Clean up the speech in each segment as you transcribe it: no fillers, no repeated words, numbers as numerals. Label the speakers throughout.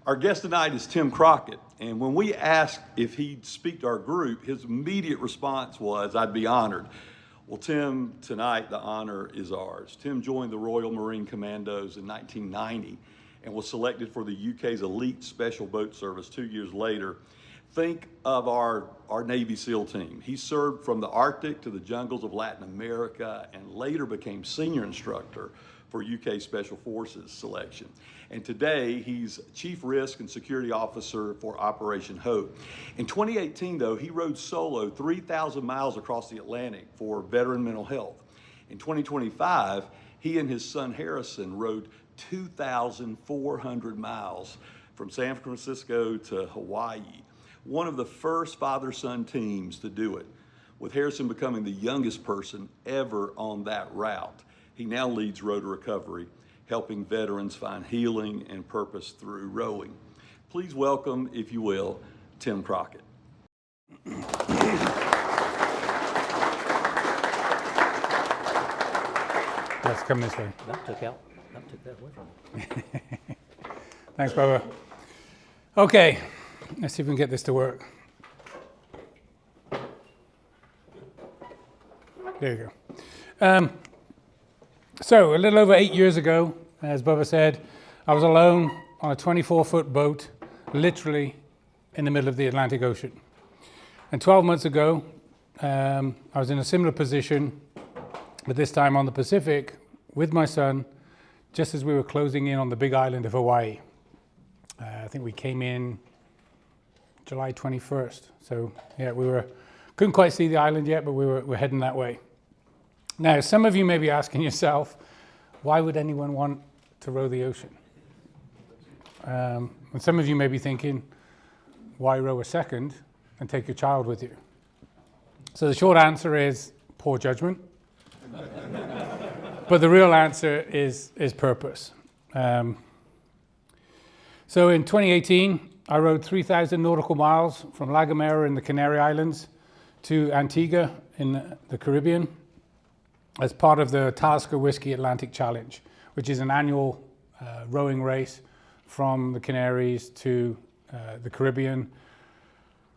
Speaker 1: Our guest tonight is Tame Crockett, and when we asked if he'd speak to our group, his immediate response was, "I'd be honored." Well, Tame, tonight the honor is ours. Tame joined the Royal Marine Commandos in 1990 and was selected for the UK's elite special boat service 2 years later. Think of our Navy SEAL team. He served from the Arctic to the jungles of Latin America and later became senior instructor for UK Special Forces selection. And today, he's Chief Risk and Security Officer for Operation Hope. In 2018, though, he rode solo 3,000 miles across the Atlantic for veteran mental health. In 2025, he and his son Harrison rode 2,400 miles from San Francisco to Hawaii, one of the first father-son teams to do it, with Harrison becoming the youngest person ever on that route. He now leads Road to Recovery, helping veterans find healing and purpose through rowing. Please welcome, if you will, Tame Crockett.
Speaker 2: Let's come this way.
Speaker 3: That took that away from me.
Speaker 2: Thanks, Bubba. Okay, let's see if we can get this to work. There you go. So a little over 8 years ago, as Bubba said, I was alone on a 24-foot boat, literally in the middle of the Atlantic Ocean. And 12 months ago, I was in a similar position, but this time on the Pacific with my son, just as we were closing in on the big island of Hawaii. I think we came in July 21st. So yeah, couldn't quite see the island yet, but we're heading that way. Now, some of you may be asking yourself, why would anyone want to row the ocean? And some of you may be thinking, why row a second and take your child with you? So the short answer is poor judgment. But the real answer is purpose. So in 2018, I rode 3,000 nautical miles from La Gomera in the Canary Islands to Antigua in the Caribbean, as part of the Talisker Whiskey Atlantic Challenge, which is an annual rowing race from the Canaries to the Caribbean.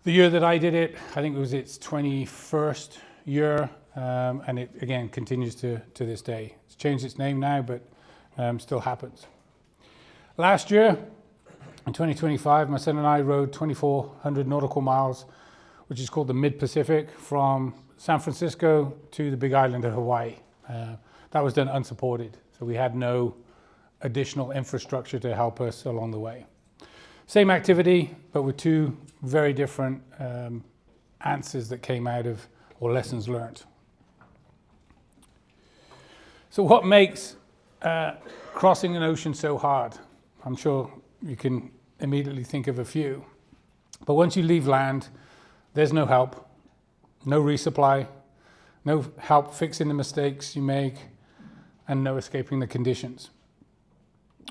Speaker 2: The year that I did it, I think it was its 21st year, and it again continues to this day. It's changed its name now, but still happens. Last year, in 2025, my son and I rode 2,400 nautical miles, which is called the Mid-Pacific, from San Francisco to the big island of Hawaii. That was done unsupported, so we had no additional infrastructure to help us along the way. Same activity, but with two very different answers that came out of, or lessons learned. So what makes crossing an ocean so hard? I'm sure you can immediately think of a few. But once you leave land, there's no help, no resupply, no help fixing the mistakes you make, and no escaping the conditions.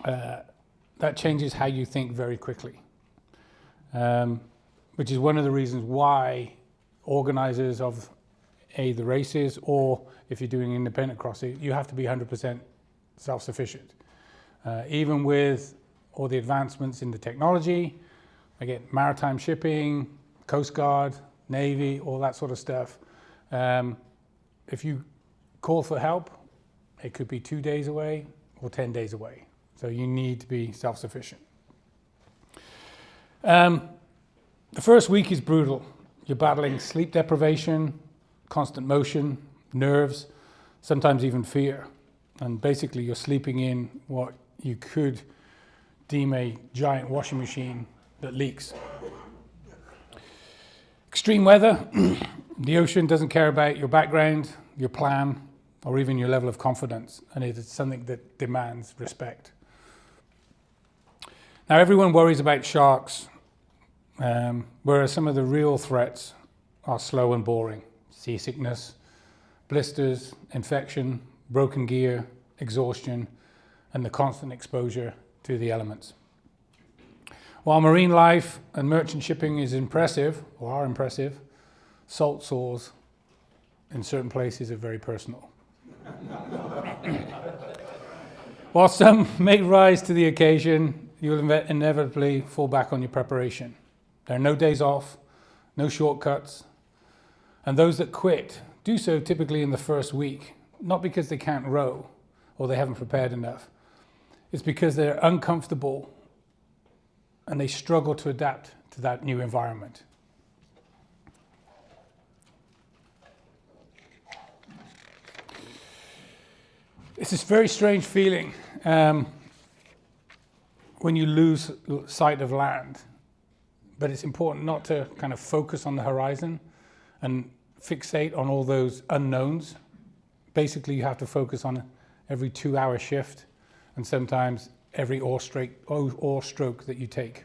Speaker 2: That changes how you think very quickly, which is one of the reasons why organizers of the races, or if you're doing independent crossing, you have to be 100% self-sufficient. Even with all the advancements in the technology, again, maritime shipping, Coast Guard, Navy, all that sort of stuff. If you call for help, it could be 2 days away or 10 days away. So you need to be self-sufficient. The first week is brutal. You're battling sleep deprivation, constant motion, nerves, sometimes even fear. And basically you're sleeping in what you could deem a giant washing machine that leaks. Extreme weather, the ocean doesn't care about your background, your plan, or even your level of confidence, and it is something that demands respect. Now, everyone worries about sharks, whereas some of the real threats are slow and boring. Seasickness, blisters, infection, broken gear, exhaustion, and the constant exposure to the elements. While marine life and merchant shipping is impressive, or are impressive, salt sores in certain places are very personal. While some may rise to the occasion, you'll inevitably fall back on your preparation. There are no days off, no shortcuts, and those that quit do so typically in the first week, not because they can't row or they haven't prepared enough. It's because they're uncomfortable and they struggle to adapt to that new environment. It's this very strange feeling when you lose sight of land, but it's important not to kind of focus on the horizon and fixate on all those unknowns. Basically, you have to focus on every 2-hour shift and sometimes every oar stroke that you take.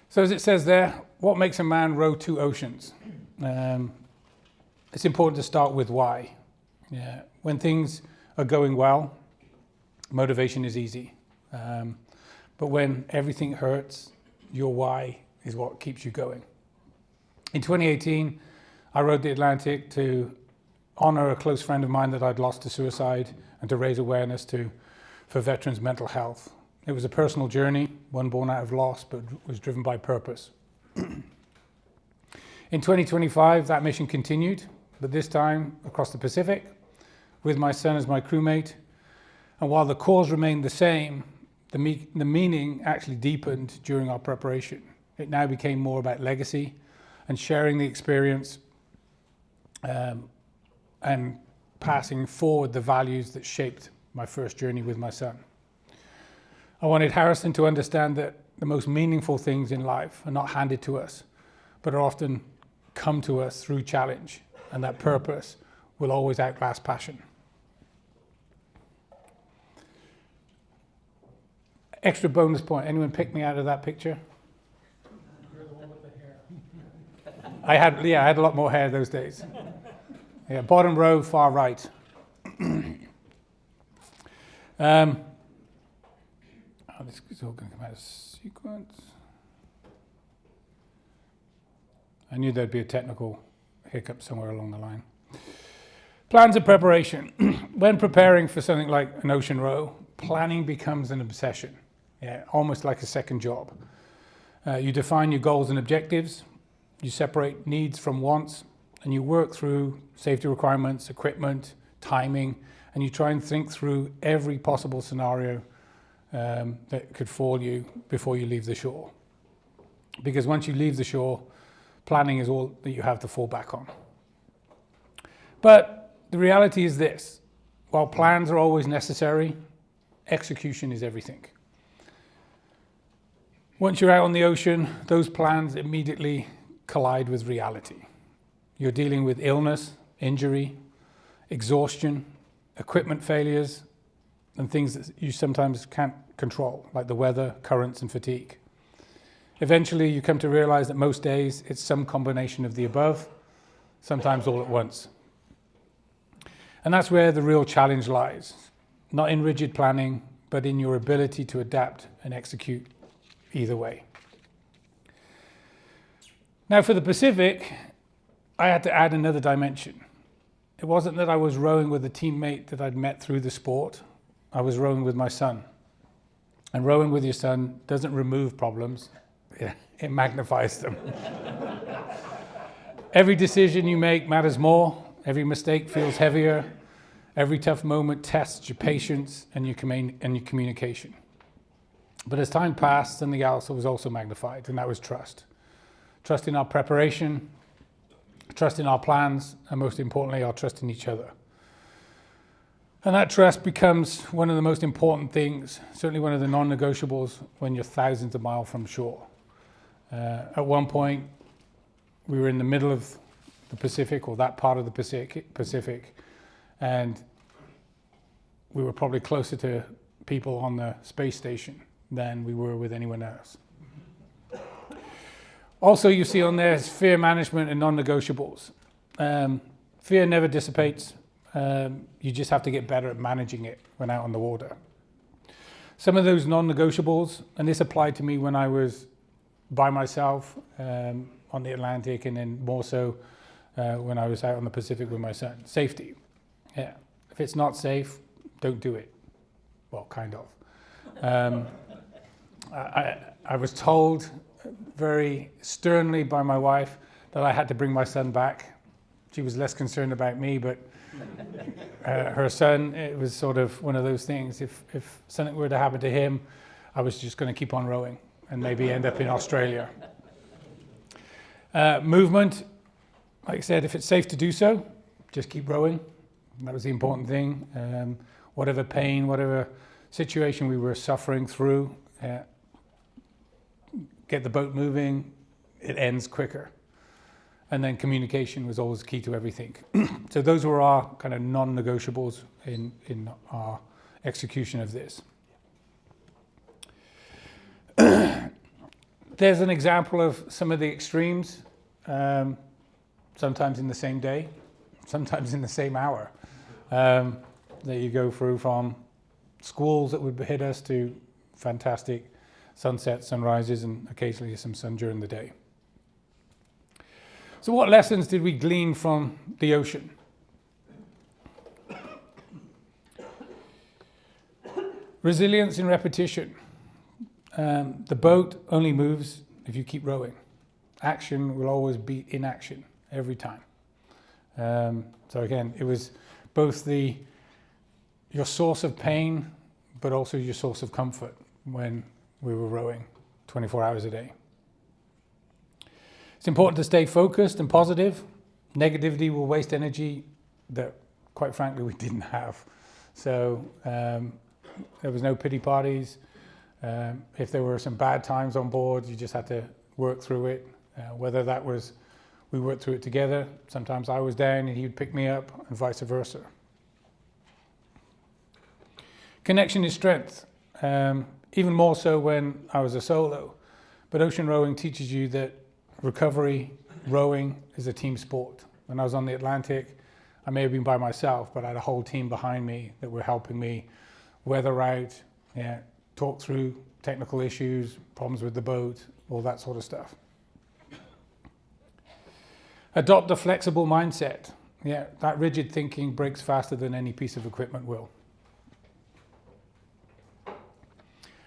Speaker 2: So as it says there, what makes a man row 2 oceans? It's important to start with why. Yeah. When things are going well, motivation is easy. But when everything hurts, your why is what keeps you going. In 2018, I rode the Atlantic to honor a close friend of mine that I'd lost to suicide and to raise awareness for veterans' mental health. It was a personal journey, one born out of loss, but was driven by purpose. In 2025, that mission continued, but this time across the Pacific, with my son as my crewmate. And while the cause remained the same, the meaning actually deepened during our preparation. It now became more about legacy and sharing the experience and passing forward the values that shaped my first journey with my son. I wanted Harrison to understand that the most meaningful things in life are not handed to us, but are often come to us through challenge, and that purpose will always outlast passion. Extra bonus point. Anyone pick me out of that picture?
Speaker 4: You're the one with the hair.
Speaker 2: I had a lot more hair those days. Yeah, bottom row, far right. This is all going to come out of sequence. I knew there'd be a technical hiccup somewhere along the line. Plans and preparation. When preparing for something like an ocean row, planning becomes an obsession. Yeah, almost like a second job. You define your goals and objectives, you separate needs from wants, and you work through safety requirements, equipment, timing, and you try and think through every possible scenario that could fall you before you leave the shore. Because once you leave the shore, planning is all that you have to fall back on. But the reality is this: while plans are always necessary, execution is everything. Once you're out on the ocean, those plans immediately collide with reality. You're dealing with illness, injury, exhaustion, equipment failures, and things that you sometimes can't control, like the weather, currents, and fatigue. Eventually, you come to realize that most days it's some combination of the above, sometimes all at once. And that's where the real challenge lies, not in rigid planning, but in your ability to adapt and execute either way. Now for the Pacific, I had to add another dimension. It wasn't that I was rowing with a teammate that I'd met through the sport. I was rowing with my son. And rowing with your son doesn't remove problems, it magnifies them. Every decision you make matters more. Every mistake feels heavier. Every tough moment tests your patience and your communication. But as time passed, something else was also magnified, and that was trust. Trust in our preparation, trust in our plans, and most importantly, our trust in each other. And that trust becomes one of the most important things, certainly one of the non-negotiables when you're thousands of miles from shore. At one point, we were in the middle of the Pacific, or that part of the Pacific, and we were probably closer to people on the space station than we were with anyone else. Also, you see on there is fear management and non-negotiables. Fear never dissipates. You just have to get better at managing it when out on the water. Some of those non-negotiables, and this applied to me when I was by myself on the Atlantic, and then more so when I was out on the Pacific with my son. Safety. Yeah. If it's not safe, don't do it. Well, kind of. I was told very sternly by my wife that I had to bring my son back. She was less concerned about me, but her son, it was sort of one of those things. If something were to happen to him, I was just going to keep on rowing and maybe end up in Australia. Movement, like I said, if it's safe to do so, just keep rowing. That was the important thing. Whatever pain, whatever situation we were suffering through, get the boat moving, it ends quicker. And then communication was always key to everything. So those were our kind of non-negotiables in our execution of this. There's an example of some of the extremes, sometimes in the same day, sometimes in the same hour, that you go through, from squalls that would hit us to fantastic sunsets, sunrises, and occasionally some sun during the day. So what lessons did we glean from the ocean? Resilience in repetition. The boat only moves if you keep rowing. Action will always beat inaction every time. So again, it was both your source of pain, but also your source of comfort when we were rowing 24 hours a day. It's important to stay focused and positive. Negativity will waste energy that, quite frankly, we didn't have. So there was no pity parties. If there were some bad times on board, you just had to work through it. Whether that was, we worked through it together. Sometimes I was down and he would pick me up, and vice versa. Connection is strength, even more so when I was a solo. But ocean rowing teaches you that recovery, rowing is a team sport. When I was on the Atlantic, I may have been by myself, but I had a whole team behind me that were helping me weather out, talk through technical issues, problems with the boat, all that sort of stuff. Adopt a flexible mindset. That rigid thinking breaks faster than any piece of equipment will.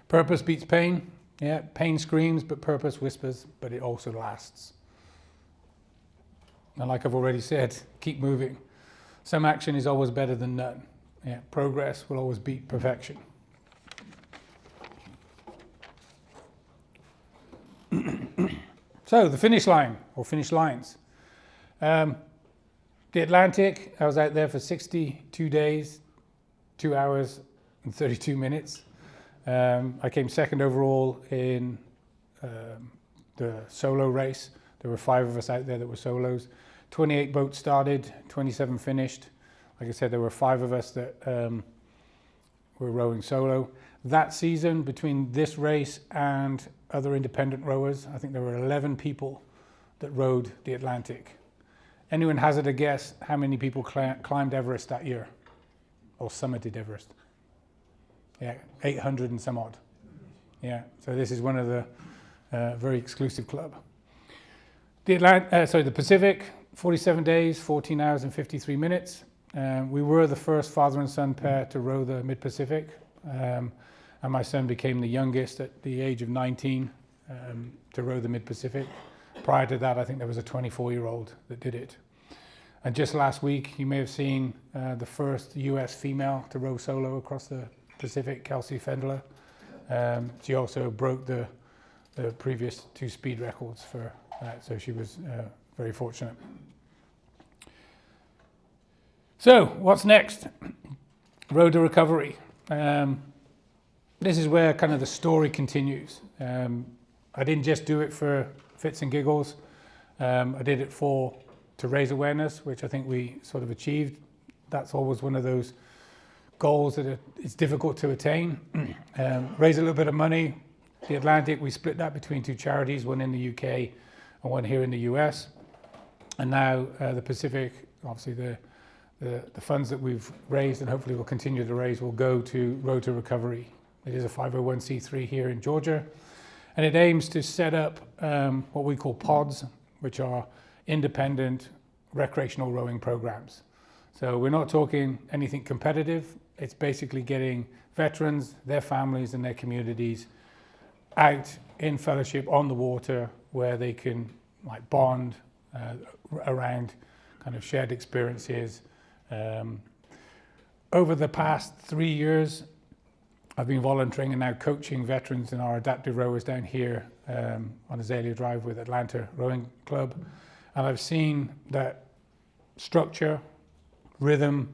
Speaker 2: Purpose beats pain. Pain screams, but purpose whispers, but it also lasts. And like I've already said, keep moving. Some action is always better than none. Progress will always beat perfection. So the finish line, or finish lines. The Atlantic, I was out there for 62 days, 2 hours and 32 minutes. I came second overall in the solo race. There were 5 of us out there that were solos. 28 boats started, 27 finished. Like I said, there were 5 of us that were rowing solo. That season, between this race and other independent rowers, I think there were 11 people that rowed the Atlantic. Anyone hazard a guess how many people climbed Everest that year? Or summited Everest? 800 and some odd. So this is one of the very exclusive club. The Pacific, 47 days, 14 hours and 53 minutes. We were the first father and son pair to row the Mid-Pacific, and my son became the youngest at the age of 19 to row the Mid-Pacific. Prior to that, I think there was a 24-year-old that did it. And just last week, you may have seen the first US female to row solo across the Pacific, Kelsey Fendler. She also broke the previous 2 speed records for that, so she was very fortunate. So, what's next? Road to recovery. This is where kind of the story continues. I didn't just do it for fits and giggles. I did it to raise awareness, which I think we sort of achieved. That's always one of those goals that it's difficult to attain. Raise a little bit of money. The Atlantic, we split that between 2 charities, one in the UK and one here in the US. And now the Pacific, obviously the funds that we've raised and hopefully will continue to raise will go to Road to Recovery. It is a 501c3 here in Georgia, and it aims to set up what we call pods, which are independent recreational rowing programs. So we're not talking anything competitive. It's basically getting veterans, their families and their communities out in fellowship on the water where they can like bond around kind of shared experiences. Over the past 3 years, I've been volunteering and now coaching veterans in our adaptive rowers down here on Azalea Drive with Atlanta Rowing Club. And I've seen that structure, rhythm,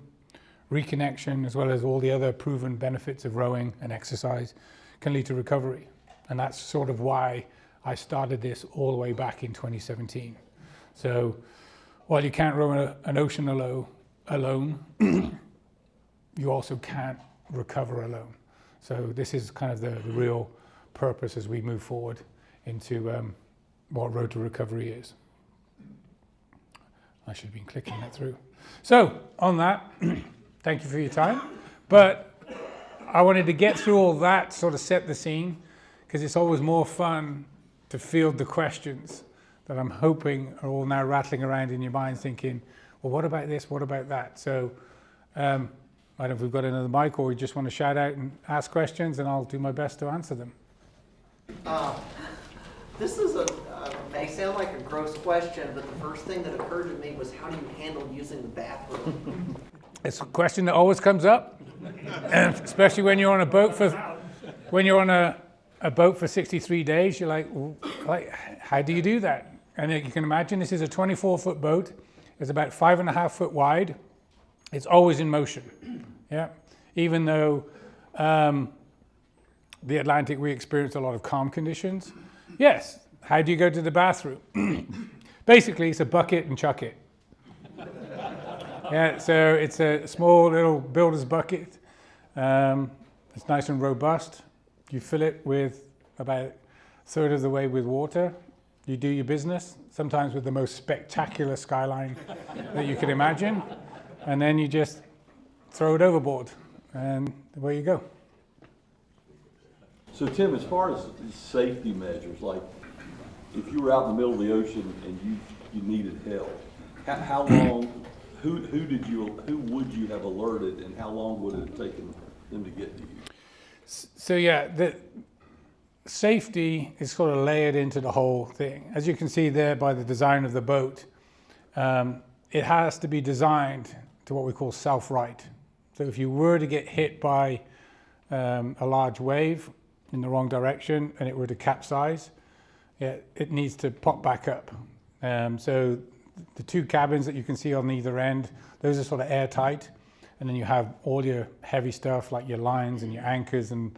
Speaker 2: reconnection, as well as all the other proven benefits of rowing and exercise can lead to recovery. And that's sort of why I started this all the way back in 2017. So while you can't row an ocean alone, you also can't recover alone. So this is kind of the real purpose as we move forward into what Road to Recovery is. I should have been clicking that through. So on that, thank you for your time. But I wanted to get through all that, sort of set the scene, because it's always more fun to field the questions that I'm hoping are all now rattling around in your mind thinking, well, what about this? What about that? So I don't know if we've got another mic or we just want to shout out and ask questions and I'll do my best to answer them.
Speaker 5: This is may sound like a gross question, but the first thing that occurred to me was how do you handle using the bathroom?
Speaker 2: It's a question that always comes up, and especially when you're on a boat a boat for 63 days, you're like, how do you do that? And you can imagine this is a 24-foot boat. It's about 5.5 foot wide. It's always in motion. Yeah. Even though the Atlantic, we experienced a lot of calm conditions. Yes. How do you go to the bathroom? Basically, it's a bucket and chuck it. Yeah. So it's a small little builder's bucket. It's nice and robust. You fill it with about a third of the way with water. You do your business, sometimes with the most spectacular skyline that you can imagine. And then you just throw it overboard and away you go.
Speaker 1: So Tim, as far as safety measures, like if you were out in the middle of the ocean and you needed help, how long, who would you have alerted and how long would it have taken them to get to you?
Speaker 2: So yeah, the safety is sort of layered into the whole thing. As you can see there by the design of the boat, it has to be designed to what we call self-right. So if you were to get hit by a large wave in the wrong direction and it were to capsize, it needs to pop back up. So the two cabins that you can see on either end, those are sort of airtight. And then you have all your heavy stuff like your lines and your anchors and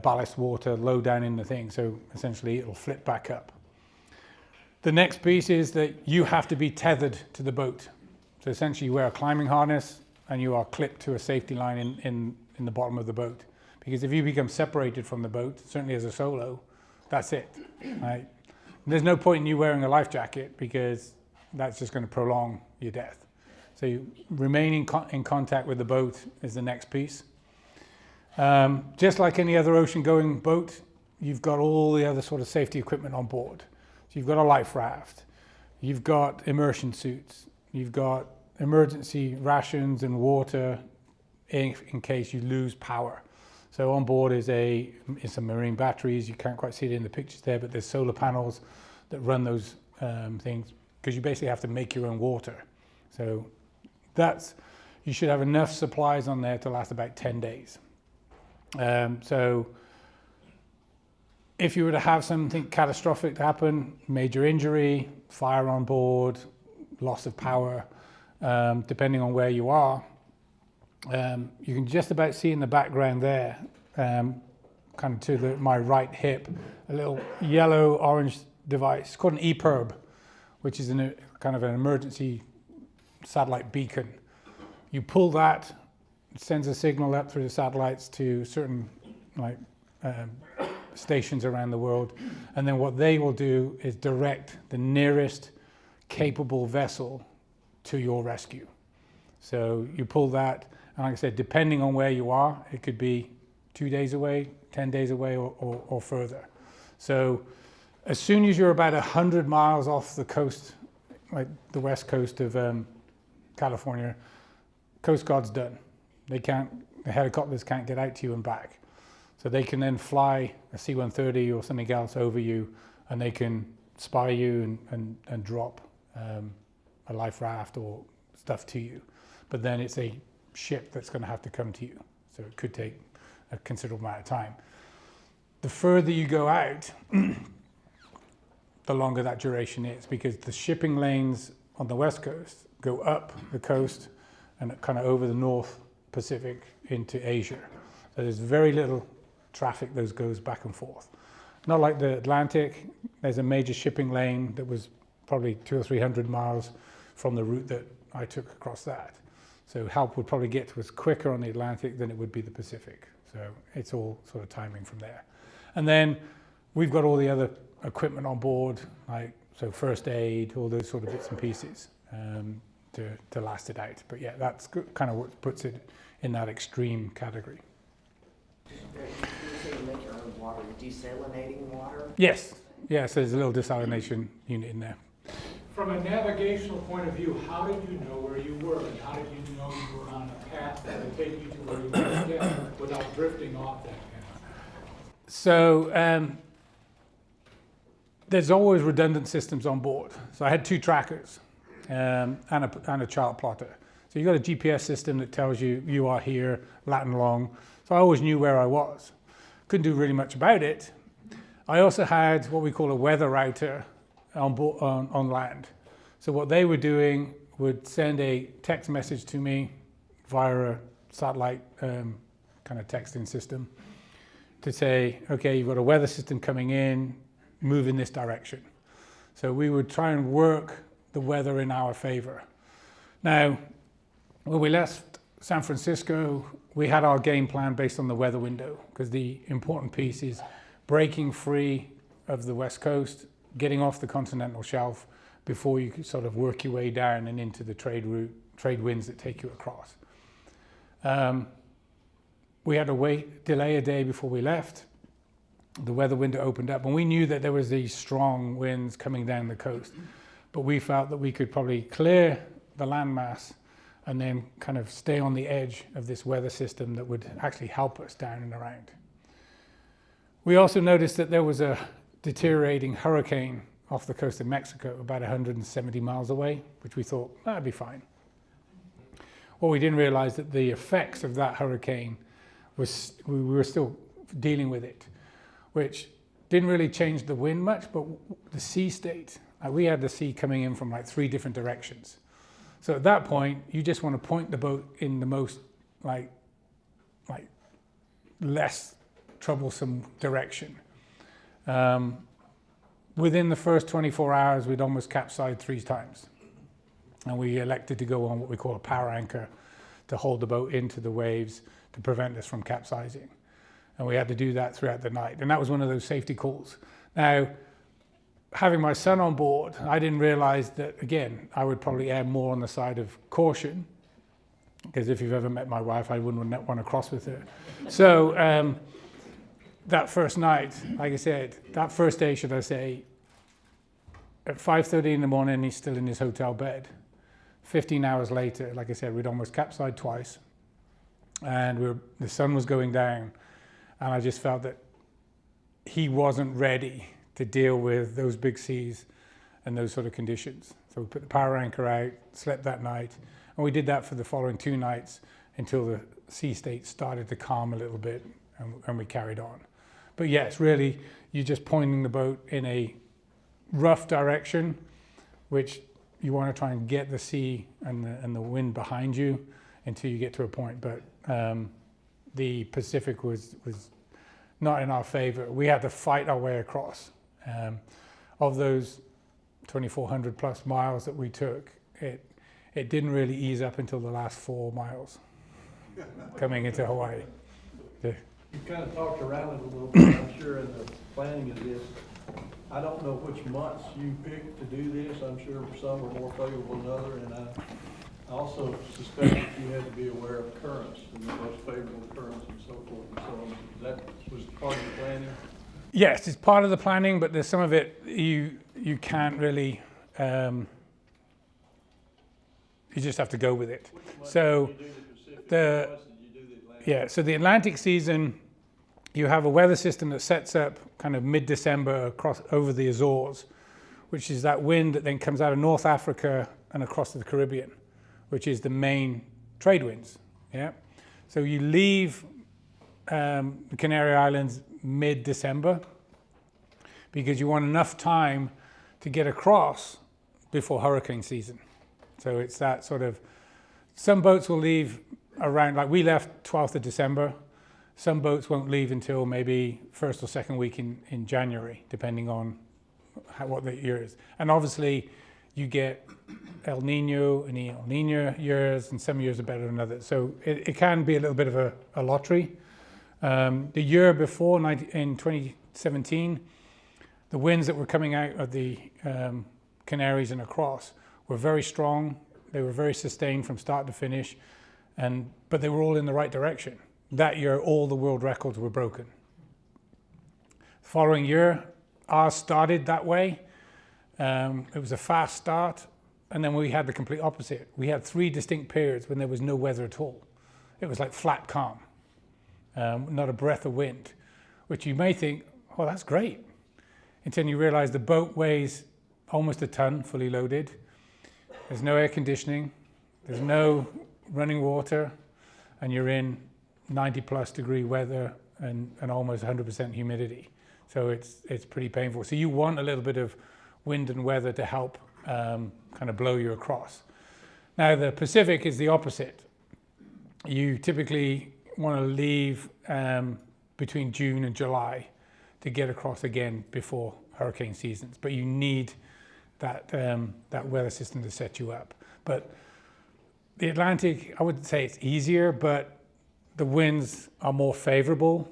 Speaker 2: ballast water low down in the thing. So essentially it'll flip back up. The next piece is that you have to be tethered to the boat. So essentially you wear a climbing harness and you are clipped to a safety line in the bottom of the boat. Because if you become separated from the boat, certainly as a solo, that's it. Right? There's no point in you wearing a life jacket because that's just going to prolong your death. So you remaining in contact with the boat is the next piece. Just like any other ocean-going boat, you've got all the other sort of safety equipment on board. So you've got a life raft, you've got immersion suits, you've got emergency rations and water in case you lose power. So on board is some marine batteries. You can't quite see it in the pictures there, but there's solar panels that run those things because you basically have to make your own water. So you should have enough supplies on there to last about 10 days. So if you were to have something catastrophic happen, major injury, fire on board, loss of power, depending on where you are, you can just about see in the background there, kind of to my right hip, a little yellow-orange device. It's called an EPIRB, which is kind of an emergency satellite beacon. You pull that, it sends a signal up through the satellites to certain stations around the world, and then what they will do is direct the nearest capable vessel to your rescue. So you pull that, and like I said, depending on where you are, it could be 2 days away, 10 days away, or further. So as soon as you're about 100 miles off the coast, like the west coast of California, Coast Guard's done. They can't the helicopters can't get out to you and back. So they can then fly a C-130 or something else over you, and they can spy you and drop a life raft or stuff to you. But then it's a ship that's going to have to come to you. So it could take a considerable amount of time. The further you go out, the longer that duration is, because the shipping lanes on the west coast go up the coast and kind of over the North Pacific into Asia. So there's very little traffic that goes back and forth. Not like the Atlantic. There's a major shipping lane that was probably 200 or 300 miles from the route that I took across that. So help would probably get to us quicker on the Atlantic than it would be the Pacific. So it's all sort of timing from there. And then we've got all the other equipment on board, like so first aid, all those sort of bits and pieces to last it out. But yeah, that's kind of what puts it in that extreme category.
Speaker 5: You say you make your own water, you're desalinating water?
Speaker 2: Yes, yes, there's a little desalination unit in there.
Speaker 4: From a navigational point of view, how did you know where you were, and how did you know you were on a path that would take you to where you wanted to get without drifting off that path?
Speaker 2: So there's always redundant systems on board. So I had 2 trackers and a chart plotter. So you've got a GPS system that tells you you are here, Latin long. So I always knew where I was. Couldn't do really much about it. I also had what we call a weather router on board, on land. So what they were doing would send a text message to me via a satellite kind of texting system to say, okay, you've got a weather system coming in, move in this direction. So we would try and work the weather in our favor. Now, when we left San Francisco, we had our game plan based on the weather window, because the important piece is breaking free of the West Coast, getting off the continental shelf before you can sort of work your way down and into the trade route, trade winds that take you across. We had to delay a day before we left. The weather window opened up, and we knew that there was these strong winds coming down the coast, but we felt that we could probably clear the landmass and then kind of stay on the edge of this weather system that would actually help us down and around. We also noticed that there was a deteriorating hurricane off the coast of Mexico, about 170 miles away, which we thought, that'd be fine. What we didn't realize that the effects of that hurricane was, we were still dealing with it, which didn't really change the wind much, but the sea state, we had the sea coming in from like 3 different directions. So at that point, you just want to point the boat in the most like less troublesome direction. Within the first 24 hours, we'd almost capsized 3 times. And we elected to go on what we call a power anchor to hold the boat into the waves to prevent us from capsizing. And we had to do that throughout the night. And that was one of those safety calls. Now, having my son on board, I didn't realize that, again, I would probably err more on the side of caution, because if you've ever met my wife, I wouldn't want to cross with her. So that first night, like I said, that first day, should I say, at 5:30 in the morning, he's still in his hotel bed. 15 hours later, like I said, we'd almost capsized twice, and the sun was going down, and I just felt that he wasn't ready to deal with those big seas and those sort of conditions. So we put the power anchor out, slept that night, and we did that for the following 2 nights until the sea state started to calm a little bit, and we carried on. But yes, really, you're just pointing the boat in a rough direction, which you want to try and get the sea and the wind behind you until you get to a point. But the Pacific was not in our favor. We had to fight our way across. Of those 2,400 plus miles that we took, it didn't really ease up until the last 4 miles coming into Hawaii.
Speaker 6: You kind of talked around it a little bit, I'm sure, in the planning of this. I don't know which months you picked to do this. I'm sure some are more favorable than others, and I also suspect that you had to be aware of currents and the most favorable currents and so forth and so on. That was part of the planning?
Speaker 2: Yes, it's part of the planning, but there's some of it you can't really, you just have to go with it. So
Speaker 6: Did you do the Pacific
Speaker 2: the-
Speaker 6: twice? Did you do the Atlantic
Speaker 2: Yeah, so the Atlantic season, you have a weather system that sets up kind of mid-December across over the Azores, which is that wind that then comes out of North Africa and across to the Caribbean, which is the main trade winds. Yeah, so you leave the Canary Islands mid-December because you want enough time to get across before hurricane season. So it's that sort of, some boats will leave around, like we left 12th of December. Some boats won't leave until maybe first or second week in January, depending on what the year is. And obviously you get El Nino and El Nino years, and some years are better than others. So it can be a little bit of a lottery. The year before, in 2017, the winds that were coming out of the Canaries and across were very strong. They were very sustained from start to finish, but they were all in the right direction. That year, all the world records were broken. The following year, ours started that way. It was a fast start, and then we had the complete opposite. We had 3 distinct periods when there was no weather at all. It was like flat calm, not a breath of wind, which you may think, oh, that's great. Until you realize the boat weighs almost a ton, fully loaded. There's no air conditioning, there's no running water, and you're in 90+ degree weather and almost 100% humidity. So it's pretty painful. So you want a little bit of wind and weather to help kind of blow you across. Now the Pacific is the opposite. You typically want to leave between June and July to get across again before hurricane seasons, but you need that weather system to set you up. But the Atlantic, I wouldn't say it's easier, but the winds are more favorable,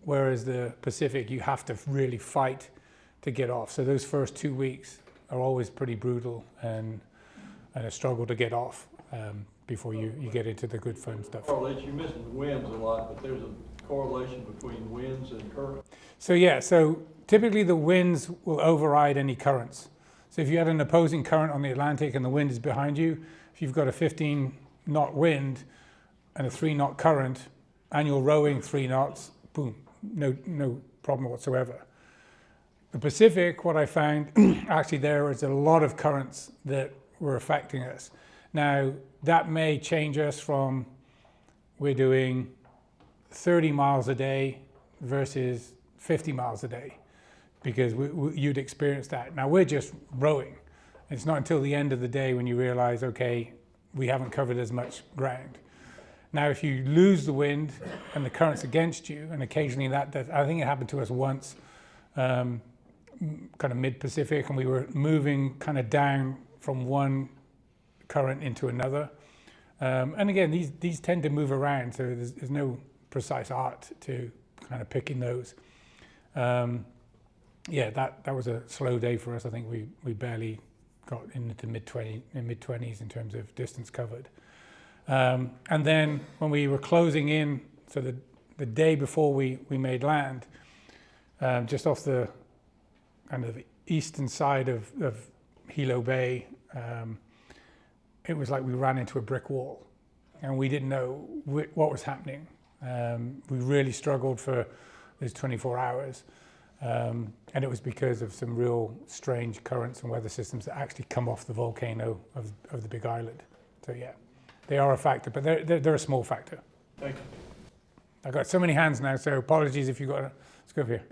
Speaker 2: whereas the Pacific, you have to really fight to get off. So those first 2 weeks are always pretty brutal and a struggle to get off before you get into the good fun stuff.
Speaker 6: Correlation, you mentioned the winds a lot, but there's a correlation between winds and current.
Speaker 2: So typically the winds will override any currents. So if you had an opposing current on the Atlantic and the wind is behind you, if you've got a 15-knot wind and a 3-knot current, and you're rowing 3 knots, boom, no problem whatsoever. The Pacific, what I found, actually there was a lot of currents that were affecting us. Now, that may change us from, we're doing 30 miles a day versus 50 miles a day, because you'd experience that. Now, we're just rowing. It's not until the end of the day when you realize, okay, we haven't covered as much ground. Now, if you lose the wind and the current's against you, and occasionally that does, I think it happened to us once, kind of mid-Pacific, and we were moving kind of down from one current into another. And again, these tend to move around, so there's no precise art to kind of picking those. Yeah, that was a slow day for us. I think we barely got into mid-20s in terms of distance covered. And then when we were closing in, so the day before we made land, just off the kind of eastern side of Hilo Bay, it was like we ran into a brick wall, and we didn't know what was happening. We really struggled for those 24 hours, and it was because of some real strange currents and weather systems that actually come off the volcano of the Big Island. So yeah, they are a factor, but they're a small factor.
Speaker 6: Thank you.
Speaker 2: I've got so many hands now, so apologies if you got. Let's go over here.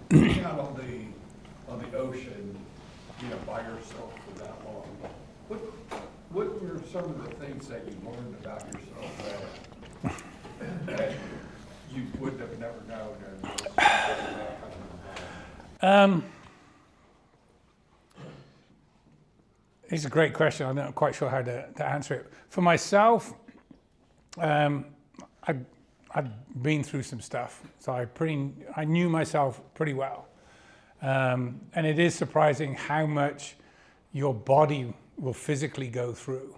Speaker 7: Being out on the ocean, by yourself for that long, what were some of the things that you learned about yourself that you would have never known?
Speaker 2: It's a great question. I'm not quite sure how to answer it. For myself, I've been through some stuff, so I knew myself pretty well. And it is surprising how much your body will physically go through,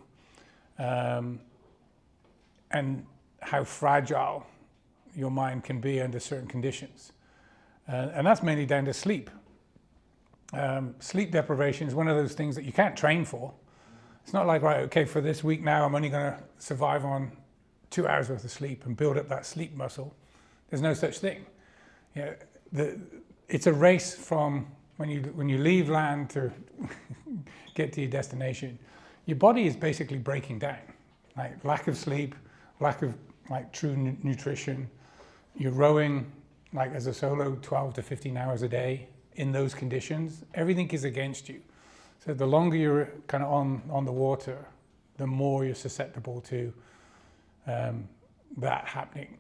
Speaker 2: and how fragile your mind can be under certain conditions. And that's mainly down to sleep. Sleep deprivation is one of those things that you can't train for. It's not like, right, okay, for this week now, I'm only going to survive on 2 hours worth of sleep and build up that sleep muscle. There's no such thing. Yeah, it's a race from when you leave land to get to your destination. Your body is basically breaking down. Like lack of sleep, lack of like true nutrition. You're rowing like as a solo 12 to 15 hours a day in those conditions. Everything is against you. So the longer you're kind of on the water, the more you're susceptible to that happening.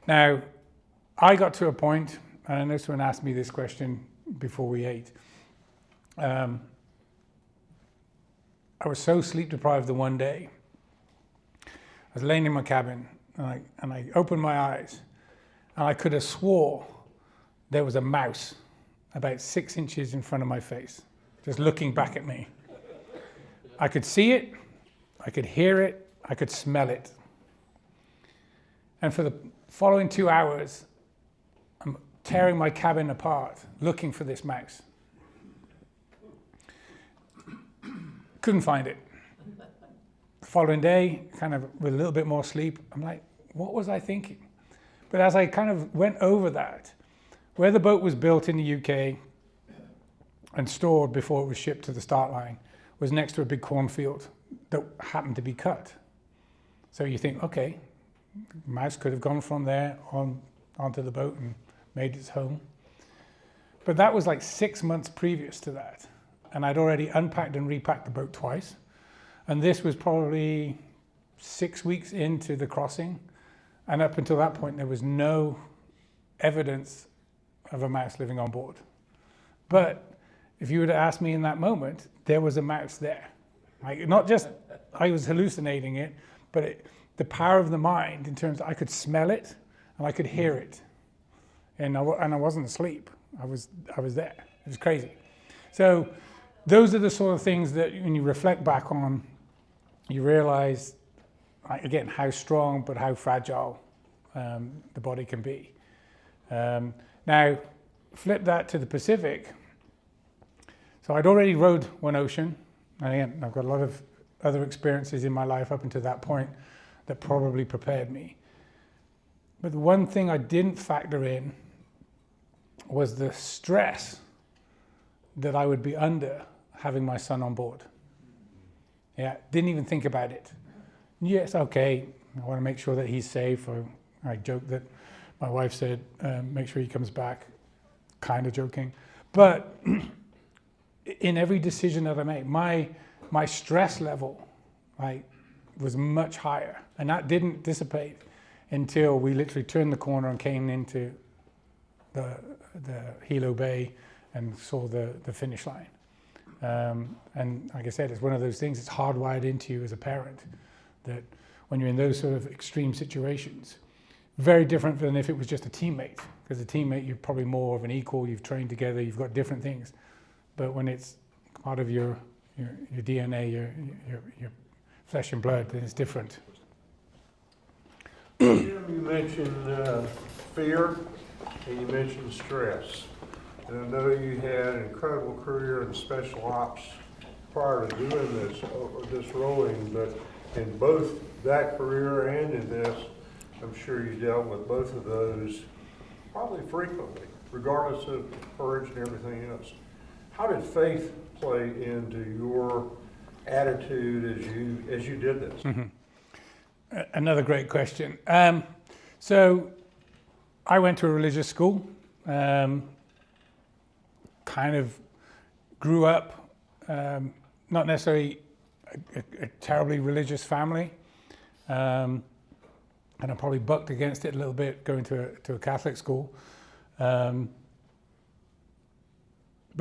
Speaker 2: Now, I got to a point, and I know someone asked me this question before we ate. I was so sleep deprived the one day. I was laying in my cabin, and I opened my eyes, and I could have swore there was a mouse about 6 inches in front of my face, just looking back at me. I could see it, I could hear it, I could smell it. And for the following 2 hours, I'm tearing my cabin apart, looking for this mouse. Couldn't find it. The following day, kind of with a little bit more sleep, I'm like, what was I thinking? But as I kind of went over that, where the boat was built in the UK and stored before it was shipped to the start line was next to a big cornfield that happened to be cut. So you think, okay, mouse could have gone from there onto the boat and made its home. But that was like 6 months previous to that. And I'd already unpacked and repacked the boat twice. And this was probably 6 weeks into the crossing. And up until that point, there was no evidence of a mouse living on board. But if you were to ask me in that moment, there was a mouse there. Like, not just I was hallucinating it, but the power of the mind in terms of I could smell it and I could hear it. And I wasn't asleep. I was there. It was crazy. So those are the sort of things that when you reflect back on, you realize, again, how strong but how fragile the body can be. Now, flip that to the Pacific. So I'd already rowed one ocean. And again, I've got a lot of other experiences in my life up until that point that probably prepared me. But the one thing I didn't factor in was the stress that I would be under having my son on board. Yeah, didn't even think about it. Yes, okay, I want to make sure that he's safe. Or I joke that my wife said, make sure he comes back, kind of joking. But in every decision that I made, my stress level was much higher. And that didn't dissipate until we literally turned the corner and came into the Hilo Bay and saw the finish line. And like I said, it's one of those things, it's hardwired into you as a parent, that when you're in those sort of extreme situations, very different than if it was just a teammate. Because a teammate, you're probably more of an equal, you've trained together, you've got different things. But when it's part of your DNA, your flesh and blood, then it's different.
Speaker 8: Jim, you mentioned fear and you mentioned stress. And I know you had an incredible career in special ops prior to doing this rowing, but in both that career and in this, I'm sure you dealt with both of those probably frequently, regardless of courage and everything else. How did faith play into your attitude as you did this?
Speaker 2: Mm-hmm. Another great question. So I went to a religious school, kind of grew up, not necessarily a terribly religious family, and I probably bucked against it a little bit going to a Catholic school. But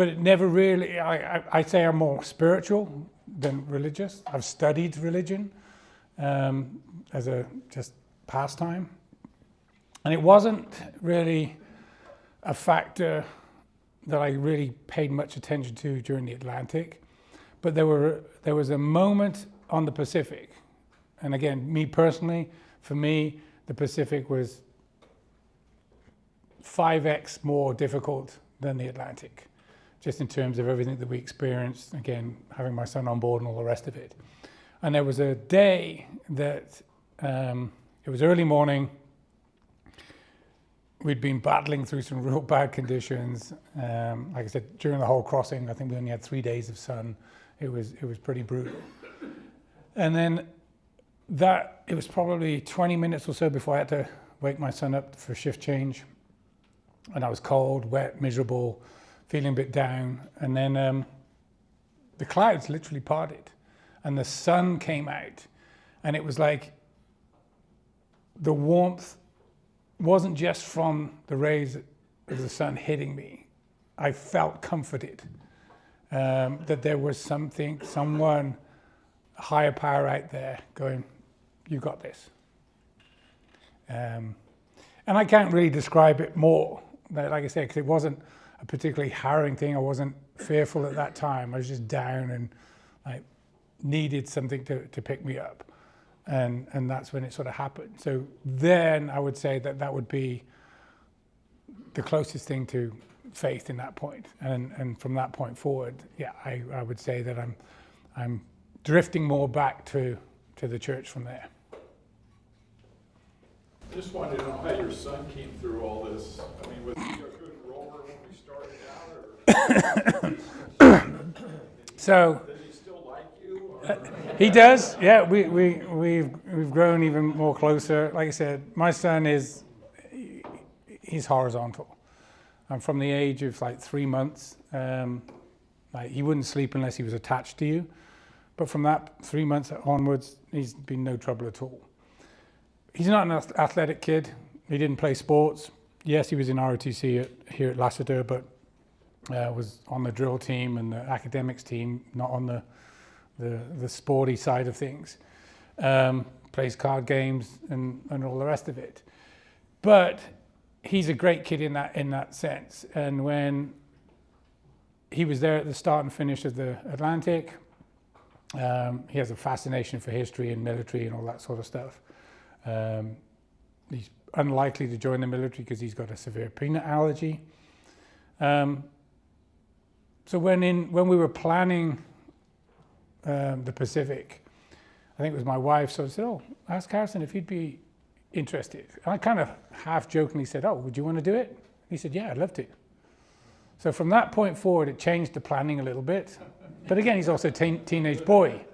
Speaker 2: it never really, I'd say I'm more spiritual than religious. I've studied religion as a just pastime. And it wasn't really a factor that I really paid much attention to during the Atlantic. But there was a moment on the Pacific. And again, me personally, for me, the Pacific was 5x more difficult than the Atlantic, just in terms of everything that we experienced, again, having my son on board and all the rest of it. And there was a day that It was early morning. We'd been battling through some real bad conditions. Like I said, during the whole crossing, I think we only had 3 days of sun. It was pretty brutal. And then it was probably 20 minutes or so before I had to wake my son up for shift change. And I was cold, wet, miserable, feeling a bit down. And then the clouds literally parted and the sun came out. And it was like the warmth wasn't just from the rays of the sun hitting me. I felt comforted that there was someone, a higher power out there going, you got this. And I can't really describe it more, like I said, because it wasn't a particularly harrowing thing. I wasn't fearful at that time. I was just down and I needed something to pick me up. And that's when it sort of happened. So then I would say that would be the closest thing to faith in that point. And from that point forward, yeah, I would say that I'm drifting more back to the church from there.
Speaker 1: Just wanted to know how your son came through all this. I mean, was he a good rower when we started out, or
Speaker 2: So
Speaker 1: does he still like you? Or?
Speaker 2: he does, yeah. We've grown even more closer. Like I said, my son he's horizontal. And from the age of like 3 months, like he wouldn't sleep unless he was attached to you. But from that 3 months onwards, he's been no trouble at all. He's not an athletic kid. He didn't play sports. Yes, he was in ROTC here at Lassiter, but was on the drill team and the academics team, not on the sporty side of things. Plays card games and all the rest of it. But he's a great kid in that sense. And when he was there at the start and finish of the Atlantic, he has a fascination for history and military and all that sort of stuff. He's unlikely to join the military because he's got a severe peanut allergy. So when we were planning the Pacific, I think it was my wife sort of said, "Oh, ask Harrison if he'd be interested." And I kind of half jokingly said, "Oh, would you want to do it?" He said, "Yeah, I'd love to." So from that point forward, it changed the planning a little bit. But again, he's also a teenage boy,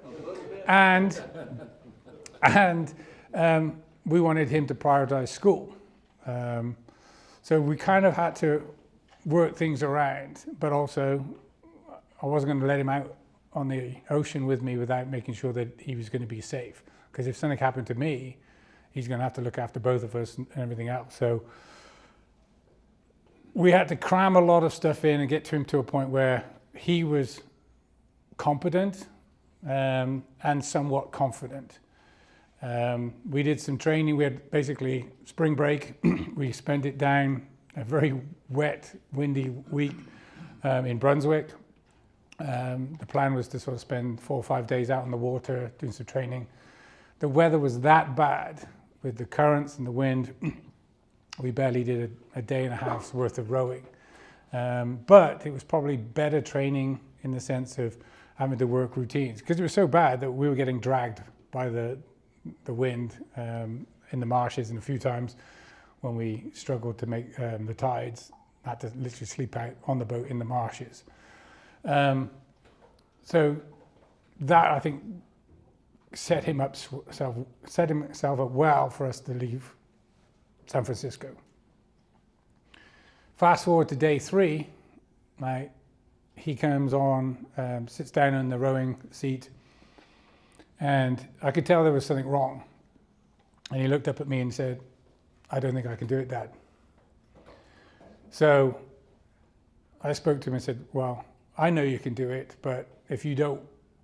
Speaker 2: and we wanted him to prioritize school. So we kind of had to work things around, but also I wasn't going to let him out on the ocean with me without making sure that he was going to be safe. Because if something happened to me, he's going to have to look after both of us and everything else. So we had to cram a lot of stuff in and get to him to a point where he was competent and somewhat confident. We did some training. We had basically spring break. We spent it down a very wet, windy week in Brunswick. The plan was to sort of spend 4 or 5 days out on the water doing some training. The weather was that bad with the currents and the wind. We barely did a day and a half's worth of rowing. But it was probably better training in the sense of having to work routines, because it was so bad that we were getting dragged by the wind in the marshes, and a few times when we struggled to make the tides, had to literally sleep out on the boat in the marshes. So that, I think, set himself up well for us to leave San Francisco. Fast forward to day 3, he comes on, sits down in the rowing seat, and I could tell there was something wrong. And he looked up at me and said, "I don't think I can do it, Dad." So I spoke to him and said, "Well, I know you can do it, but if you don't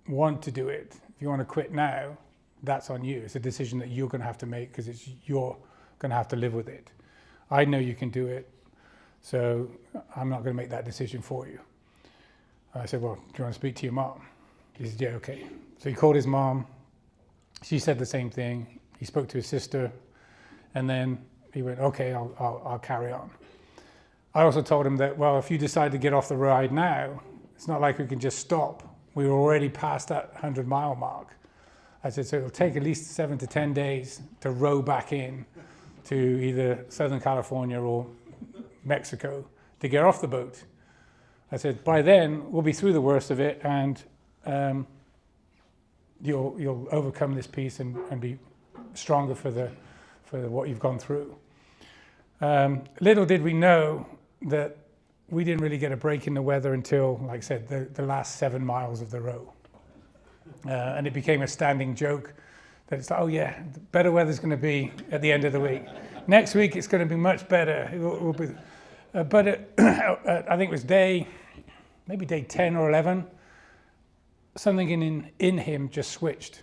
Speaker 2: want to do it, if you want to quit now, that's on you. It's a decision that you're going to have to make, because you're going to have to live with it. I know you can do it, so I'm not going to make that decision for you." I said, "Well, do you want to speak to your mom?" He said, "Yeah, okay." So he called his mom. She said the same thing. He spoke to his sister, and then he went, "Okay, I'll carry on." I also told him that, well, if you decide to get off the ride now, it's not like we can just stop. We were already past that 100-mile mark. I said, so it'll take at least 7 to 10 days to row back in to either Southern California or Mexico to get off the boat. I said, by then, we'll be through the worst of it, and you'll overcome this piece and be stronger for what you've gone through. Little did we know that we didn't really get a break in the weather until, like I said, the last 7 miles of the row. And it became a standing joke that it's like, oh yeah, better weather's going to be at the end of the week. Next week it's going to be much better. It will be, but I think it was maybe day 10 or 11, something in him just switched.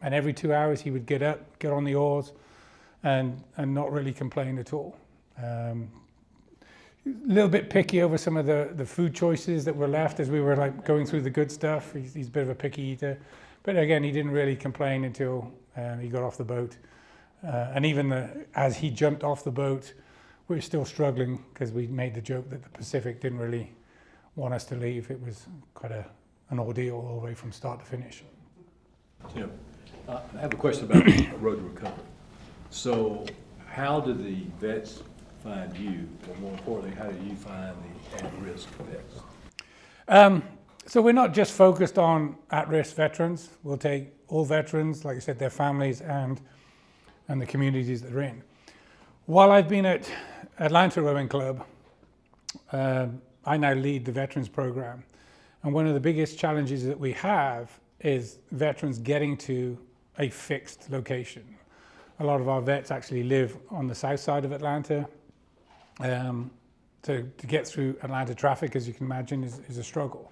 Speaker 2: And every 2 hours he would get up, get on the oars, and not really complain at all. A little bit picky over some of the food choices that were left as we were like going through the good stuff. He's a bit of a picky eater. But again, he didn't really complain until he got off the boat. And even as he jumped off the boat, we were still struggling because we made the joke that the Pacific didn't really want us to leave. It was quite an ordeal all the way from start to finish.
Speaker 9: Tim, I have a question about road recovery. So how do the vets find you, or more importantly, how do you find the at-risk vets?
Speaker 2: So we're not just focused on at-risk veterans. We'll take all veterans, like I said, their families and the communities that they're in. While I've been at Atlanta Rowing Club, I now lead the veterans program. And one of the biggest challenges that we have is veterans getting to a fixed location. A lot of our vets actually live on the south side of Atlanta. To get through Atlanta traffic, as you can imagine, is a struggle.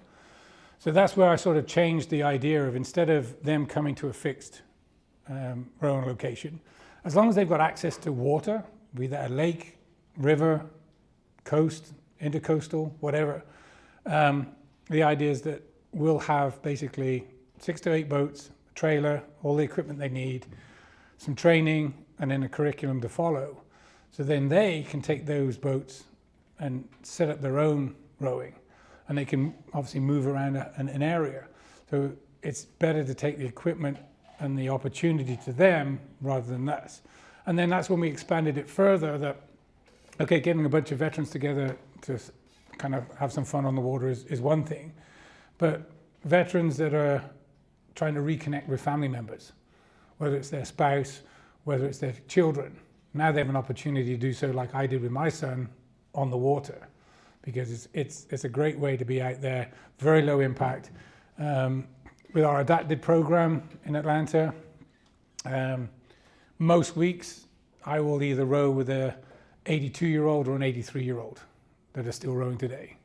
Speaker 2: So that's where I sort of changed the idea of, instead of them coming to a fixed rowing location, as long as they've got access to water, be that a lake, river, coast, intercoastal, whatever, the idea is that we'll have basically 6 to 8 boats, a trailer, all the equipment they need, some training, and then a curriculum to follow. So then they can take those boats and set up their own rowing, and they can obviously move around an area. So it's better to take the equipment and the opportunity to them rather than us. And then that's when we expanded it further, that, okay, getting a bunch of veterans together to kind of have some fun on the water is one thing, but veterans that are trying to reconnect with family members, whether it's their spouse, whether it's their children, now they have an opportunity to do so like I did with my son on the water, because it's a great way to be out there, very low impact. With our adapted program in Atlanta, most weeks I will either row with a 82-year-old or an 83-year-old that are still rowing today.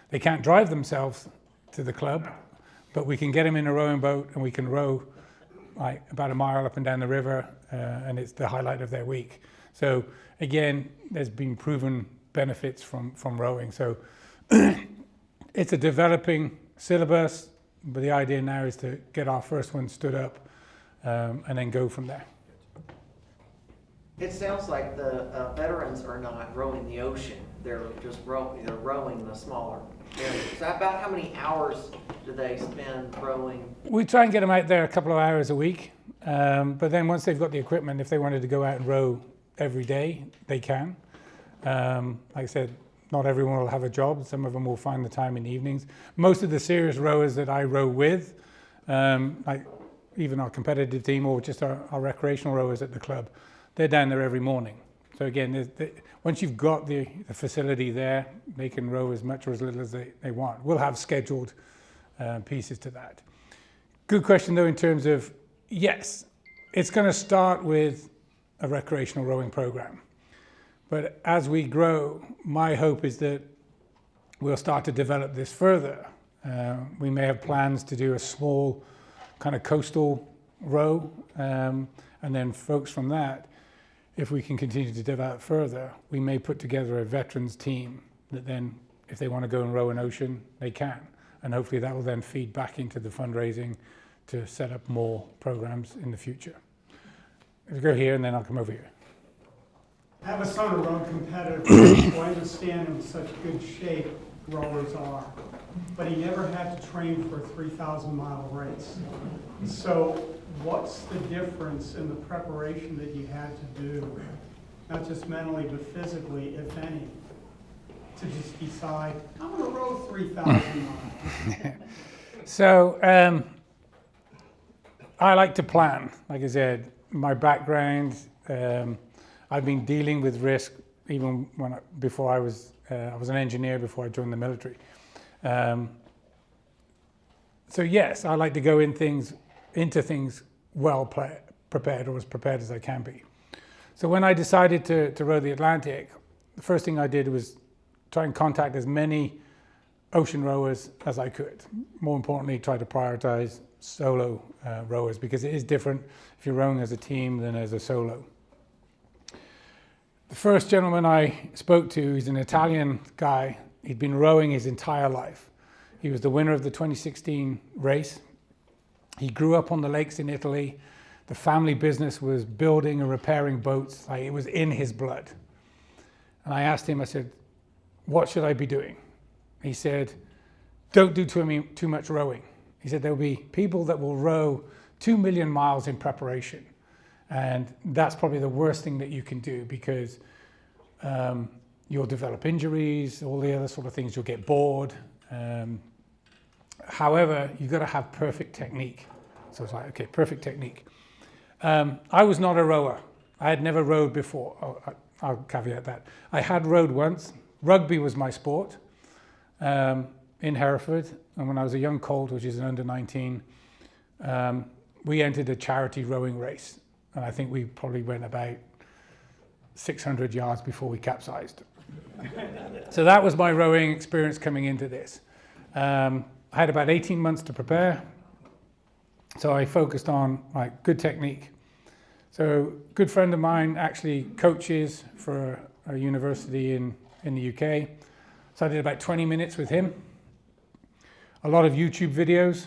Speaker 2: They can't drive themselves to the club, but we can get them in a rowing boat and we can row like about a mile up and down the river, and it's the highlight of their week. So again, there's been proven benefits from rowing. So it's a developing syllabus, but the idea now is to get our first one stood up and then go from there.
Speaker 5: It sounds like the veterans are not rowing the ocean. They're just rowing in a smaller area. So about how many hours do they spend rowing?
Speaker 2: We try and get them out there a couple of hours a week, but then once they've got the equipment, if they wanted to go out and row every day, they can. Like I said, not everyone will have a job. Some of them will find the time in the evenings. Most of the serious rowers that I row with, like even our competitive team or just our recreational rowers at the club, they're down there every morning. So again, once you've got the facility there, they can row as much or as little as they want. We'll have scheduled pieces to that. Good question though, in terms of, yes, it's going to start with a recreational rowing program. But as we grow, my hope is that we'll start to develop this further. We may have plans to do a small kind of coastal row, and then folks from that, if we can continue to develop further, we may put together a veterans team that then, if they want to go and row an ocean, they can. And hopefully that will then feed back into the fundraising to set up more programs in the future. Let's go here and then I'll come over here.
Speaker 10: I have a son who rowed competitive, so I understand in such good shape. rowers are, but he never had to train for a 3,000-mile race. So what's the difference in the preparation that you had to do, not just mentally, but physically, if any, to just decide, I'm going to row 3,000 miles?
Speaker 2: So I like to plan. Like I said, my background, I've been dealing with risk even before I was an engineer before I joined the military. So yes, I like to go into things well prepared, or as prepared as I can be. So when I decided to row the Atlantic, the first thing I did was try and contact as many ocean rowers as I could. More importantly, try to prioritize solo rowers, because it is different if you're rowing as a team than as a solo. The first gentleman I spoke to, he's an Italian guy. He'd been rowing his entire life. He was the winner of the 2016 race. He grew up on the lakes in Italy. The family business was building and repairing boats. Like, it was in his blood. And I asked him, I said, what should I be doing? He said, don't do too much rowing. He said, there'll be people that will row 2 million miles in preparation. And that's probably the worst thing that you can do, because you'll develop injuries, all the other sort of things, you'll get bored. However, you've got to have perfect technique. So it's like, okay, perfect technique. I was not a rower. I had never rowed before. I'll caveat that. I had rowed once. Rugby was my sport in Hereford. And when I was a young colt, which is an under 19, we entered a charity rowing race. And I think we probably went about 600 yards before we capsized. So that was my rowing experience coming into this. I had about 18 months to prepare. So I focused on good technique. So a good friend of mine actually coaches for a university in the UK. So I did about 20 minutes with him. A lot of YouTube videos.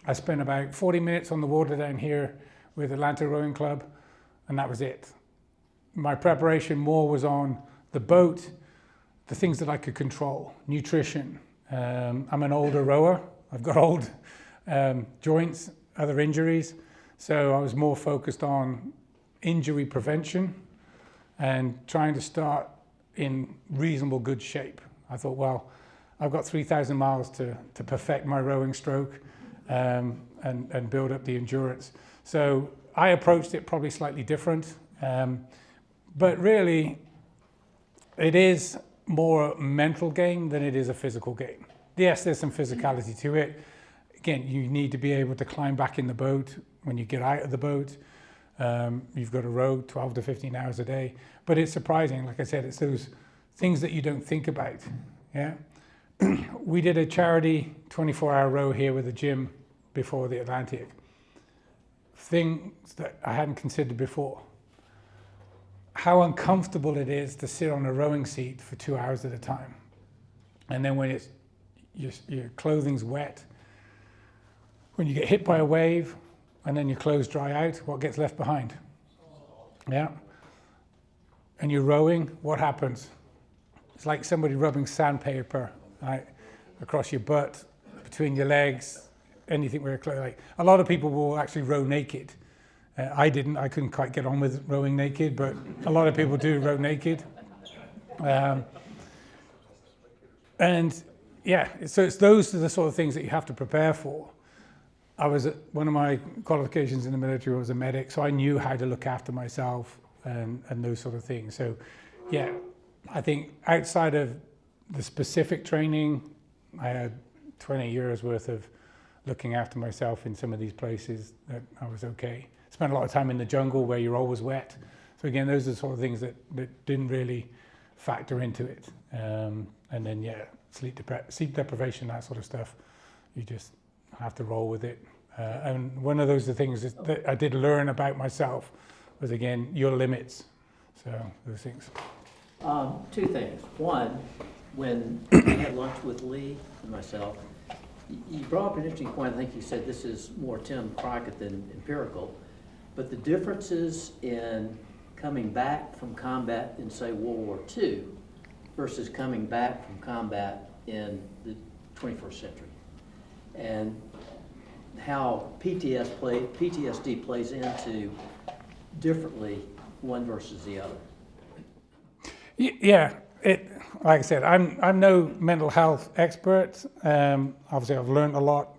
Speaker 2: I spent about 40 minutes on the water down here with Atlanta Rowing Club, and that was it. My preparation more was on the boat, the things that I could control, nutrition. I'm an older rower. I've got old joints, other injuries. So I was more focused on injury prevention and trying to start in reasonable good shape. I thought, well, I've got 3,000 miles to perfect my rowing stroke and build up the endurance. So I approached it probably slightly different. But really, it is more a mental game than it is a physical game. Yes, there's some physicality to it. Again, you need to be able to climb back in the boat when you get out of the boat. You've got to row 12 to 15 hours a day. But it's surprising, like I said, it's those things that you don't think about. Yeah. We did a charity 24-hour row here with a gym before the Atlantic. Things that I hadn't considered before. How uncomfortable it is to sit on a rowing seat for 2 hours at a time. And then when your clothing's wet, when you get hit by a wave and then your clothes dry out, what gets left behind? Yeah. And you're rowing, what happens? It's like somebody rubbing sandpaper across your butt, between your legs, anything where a lot of people will actually row naked. I didn't. I couldn't quite get on with rowing naked, but a lot of people do row naked. And yeah, so those are the sort of things that you have to prepare for. One of my qualifications in the military was a medic, so I knew how to look after myself and those sort of things. So yeah, I think outside of the specific training, I had 20 years worth of looking after myself in some of these places that I was okay. Spent a lot of time in the jungle where you're always wet. So again, those are the sort of things that didn't really factor into it. And then yeah, sleep deprivation, that sort of stuff. You just have to roll with it. And one of those things that I did learn about myself was, again, your limits. So those things.
Speaker 3: Two things. One, when I had lunch with Lee and myself, you brought up an interesting point. I think you said this is more Tim Crockett than empirical. But the differences in coming back from combat in, say, World War II versus coming back from combat in the 21st century. And how PTSD plays into differently one versus the other.
Speaker 2: Yeah, like I said, I'm no mental health expert. Obviously, I've learned a lot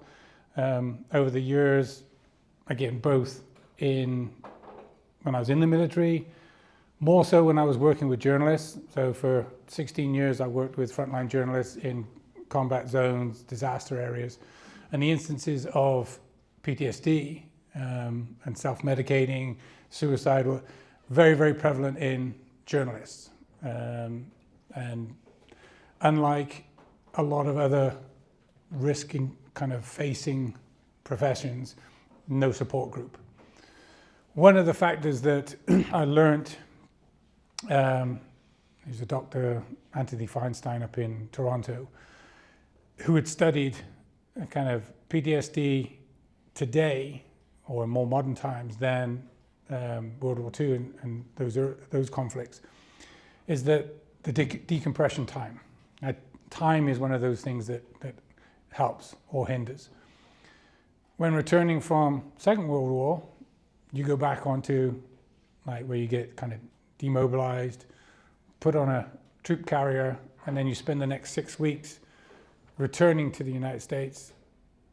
Speaker 2: over the years. Again, both when I was in the military, more so when I was working with journalists. So for 16 years, I worked with frontline journalists in combat zones, disaster areas, and the instances of PTSD and self-medicating, suicide were very, very prevalent in journalists. And unlike a lot of other risking kind of facing professions, no support group. One of the factors that I learned, there's a Dr. Anthony Feinstein up in Toronto, who had studied kind of PTSD today, or in more modern times than World War II and those conflicts, is that the decompression time. Time is one of those things that helps or hinders. When returning from Second World War, you go back onto like where you get kind of demobilized, put on a troop carrier, and then you spend the next 6 weeks returning to the United States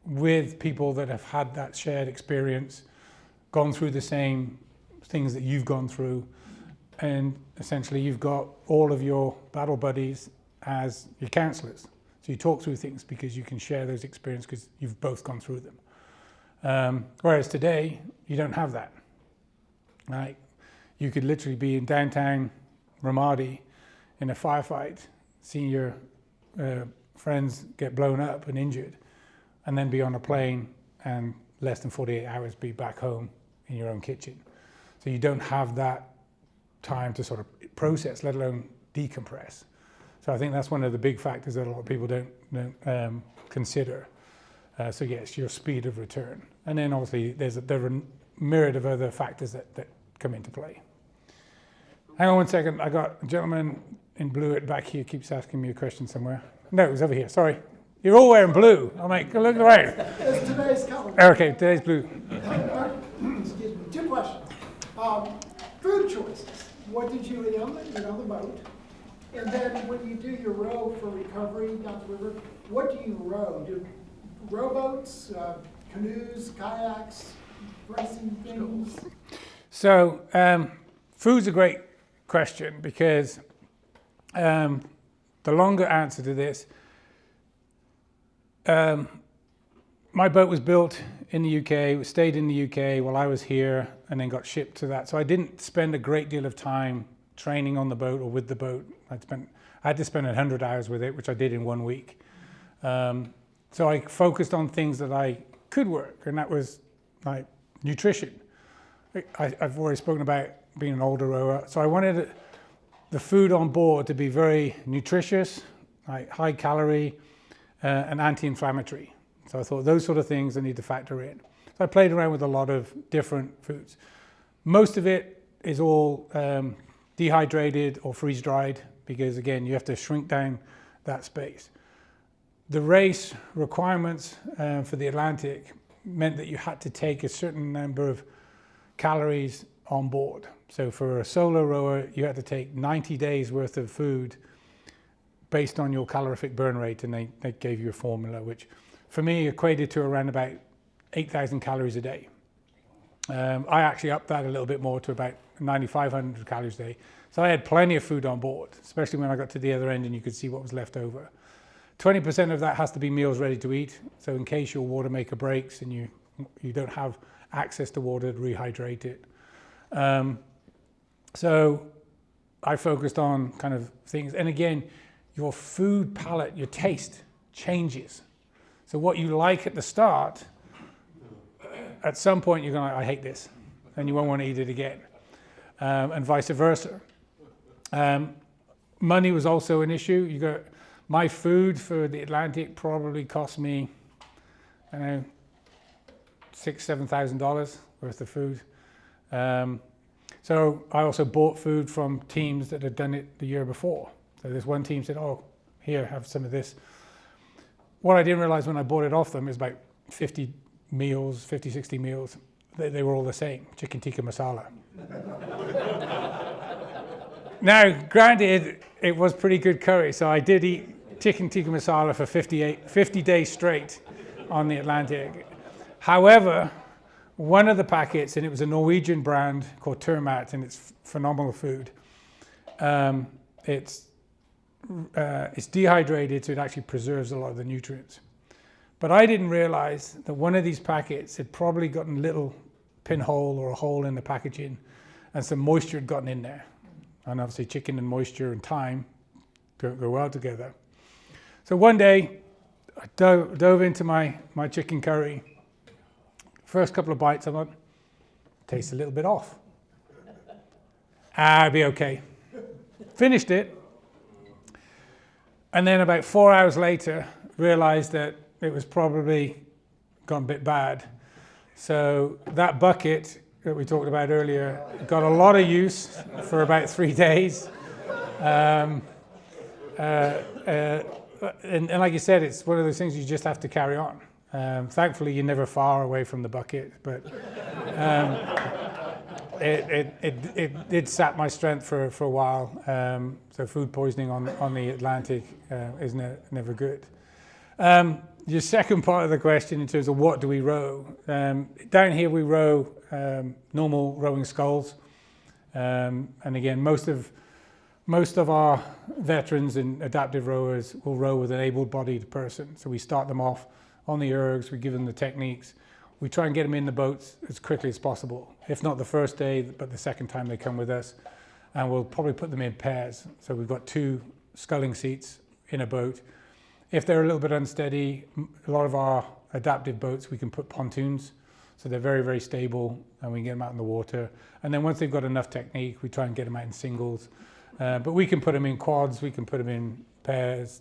Speaker 2: with people that have had that shared experience, gone through the same things that you've gone through, and essentially you've got all of your battle buddies as your counselors. So you talk through things because you can share those experiences because you've both gone through them. Whereas today, you don't have that. Right? You could literally be in downtown Ramadi in a firefight, seeing your friends get blown up and injured, and then be on a plane and less than 48 hours be back home in your own kitchen. So you don't have that time to sort of process, let alone decompress. So I think that's one of the big factors that a lot of people don't consider. So yes, your speed of return. And then obviously there are a myriad of other factors that come into play. Hang on one second, I got a gentleman in blue at the back here keeps asking me a question somewhere. No, it was over here, sorry. You're all wearing blue. I'm like, look around.
Speaker 11: It's today's color.
Speaker 2: Okay, today's blue.
Speaker 11: Excuse me, 2 questions. Food choices. What did you eat on the boat? And then when you do your row for recovery down the river, what do you row? Do rowboats, canoes, kayaks, racing things? So,
Speaker 2: food's a great question because the longer answer to this, my boat was built in the UK, stayed in the UK while I was here, and then got shipped to that. So I didn't spend a great deal of time training on the boat or with the boat. I had to spend 100 hours with it, which I did in 1 week. So I focused on things that I could work, and that was like nutrition. I've already spoken about being an older rower, so I wanted the food on board to be very nutritious, like high calorie, and anti-inflammatory. So I thought those sort of things I need to factor in. So I played around with a lot of different foods. Most of it is all dehydrated or freeze-dried because, again, you have to shrink down that space. The race requirements for the Atlantic meant that you had to take a certain number of calories on board. So for a solo rower, you had to take 90 days worth of food based on your calorific burn rate, and they gave you a formula, which for me equated to around about 8,000 calories a day. I actually upped that a little bit more to about 9,500 calories a day. So I had plenty of food on board, especially when I got to the other end and you could see what was left over. 20% of that has to be meals ready to eat. So in case your water maker breaks and you don't have access to water to rehydrate it. So I focused on kind of things. And again, your food palate, your taste changes. So what you like at the start, at some point you're going to, I hate this, and you won't want to eat it again, and vice versa. Money was also an issue. My food for the Atlantic probably cost me, I don't know, $6,000-7,000 worth of food. So I also bought food from teams that had done it the year before. So this one team said, oh, here, have some of this. What I didn't realize when I bought it off them is about 50 meals, 50, 60 meals, they were all the same, chicken tikka masala. Now, granted, it was pretty good curry, so I did eat chicken tikka masala for 50 days straight on the Atlantic. However, one of the packets, and it was a Norwegian brand called Termat, and it's phenomenal food. It's dehydrated, so it actually preserves a lot of the nutrients. But I didn't realize that one of these packets had probably gotten a little pinhole or a hole in the packaging, and some moisture had gotten in there. And obviously chicken and moisture and time don't go well together. So one day, I dove into my chicken curry. First couple of bites, I thought, tastes a little bit off. I'll be okay. Finished it. And then about 4 hours later, realized that it was probably gone a bit bad. So that bucket that we talked about earlier got a lot of use for about 3 days. And like you said, it's one of those things you just have to carry on. Thankfully, you're never far away from the bucket, but it sapped my strength for a while. So food poisoning on the Atlantic is never good. Your second part of the question in terms of what do we row? Down here we row normal rowing sculls. And again, most of our veterans and adaptive rowers will row with an able-bodied person. So we start them off on the ergs, we give them the techniques. We try and get them in the boats as quickly as possible. If not the first day, but the second time they come with us. And we'll probably put them in pairs. So we've got 2 sculling seats in a boat. If they're a little bit unsteady, a lot of our adaptive boats, we can put pontoons. So they're very, very stable, and we can get them out in the water. And then once they've got enough technique, we try and get them out in singles. But we can put them in quads, we can put them in pairs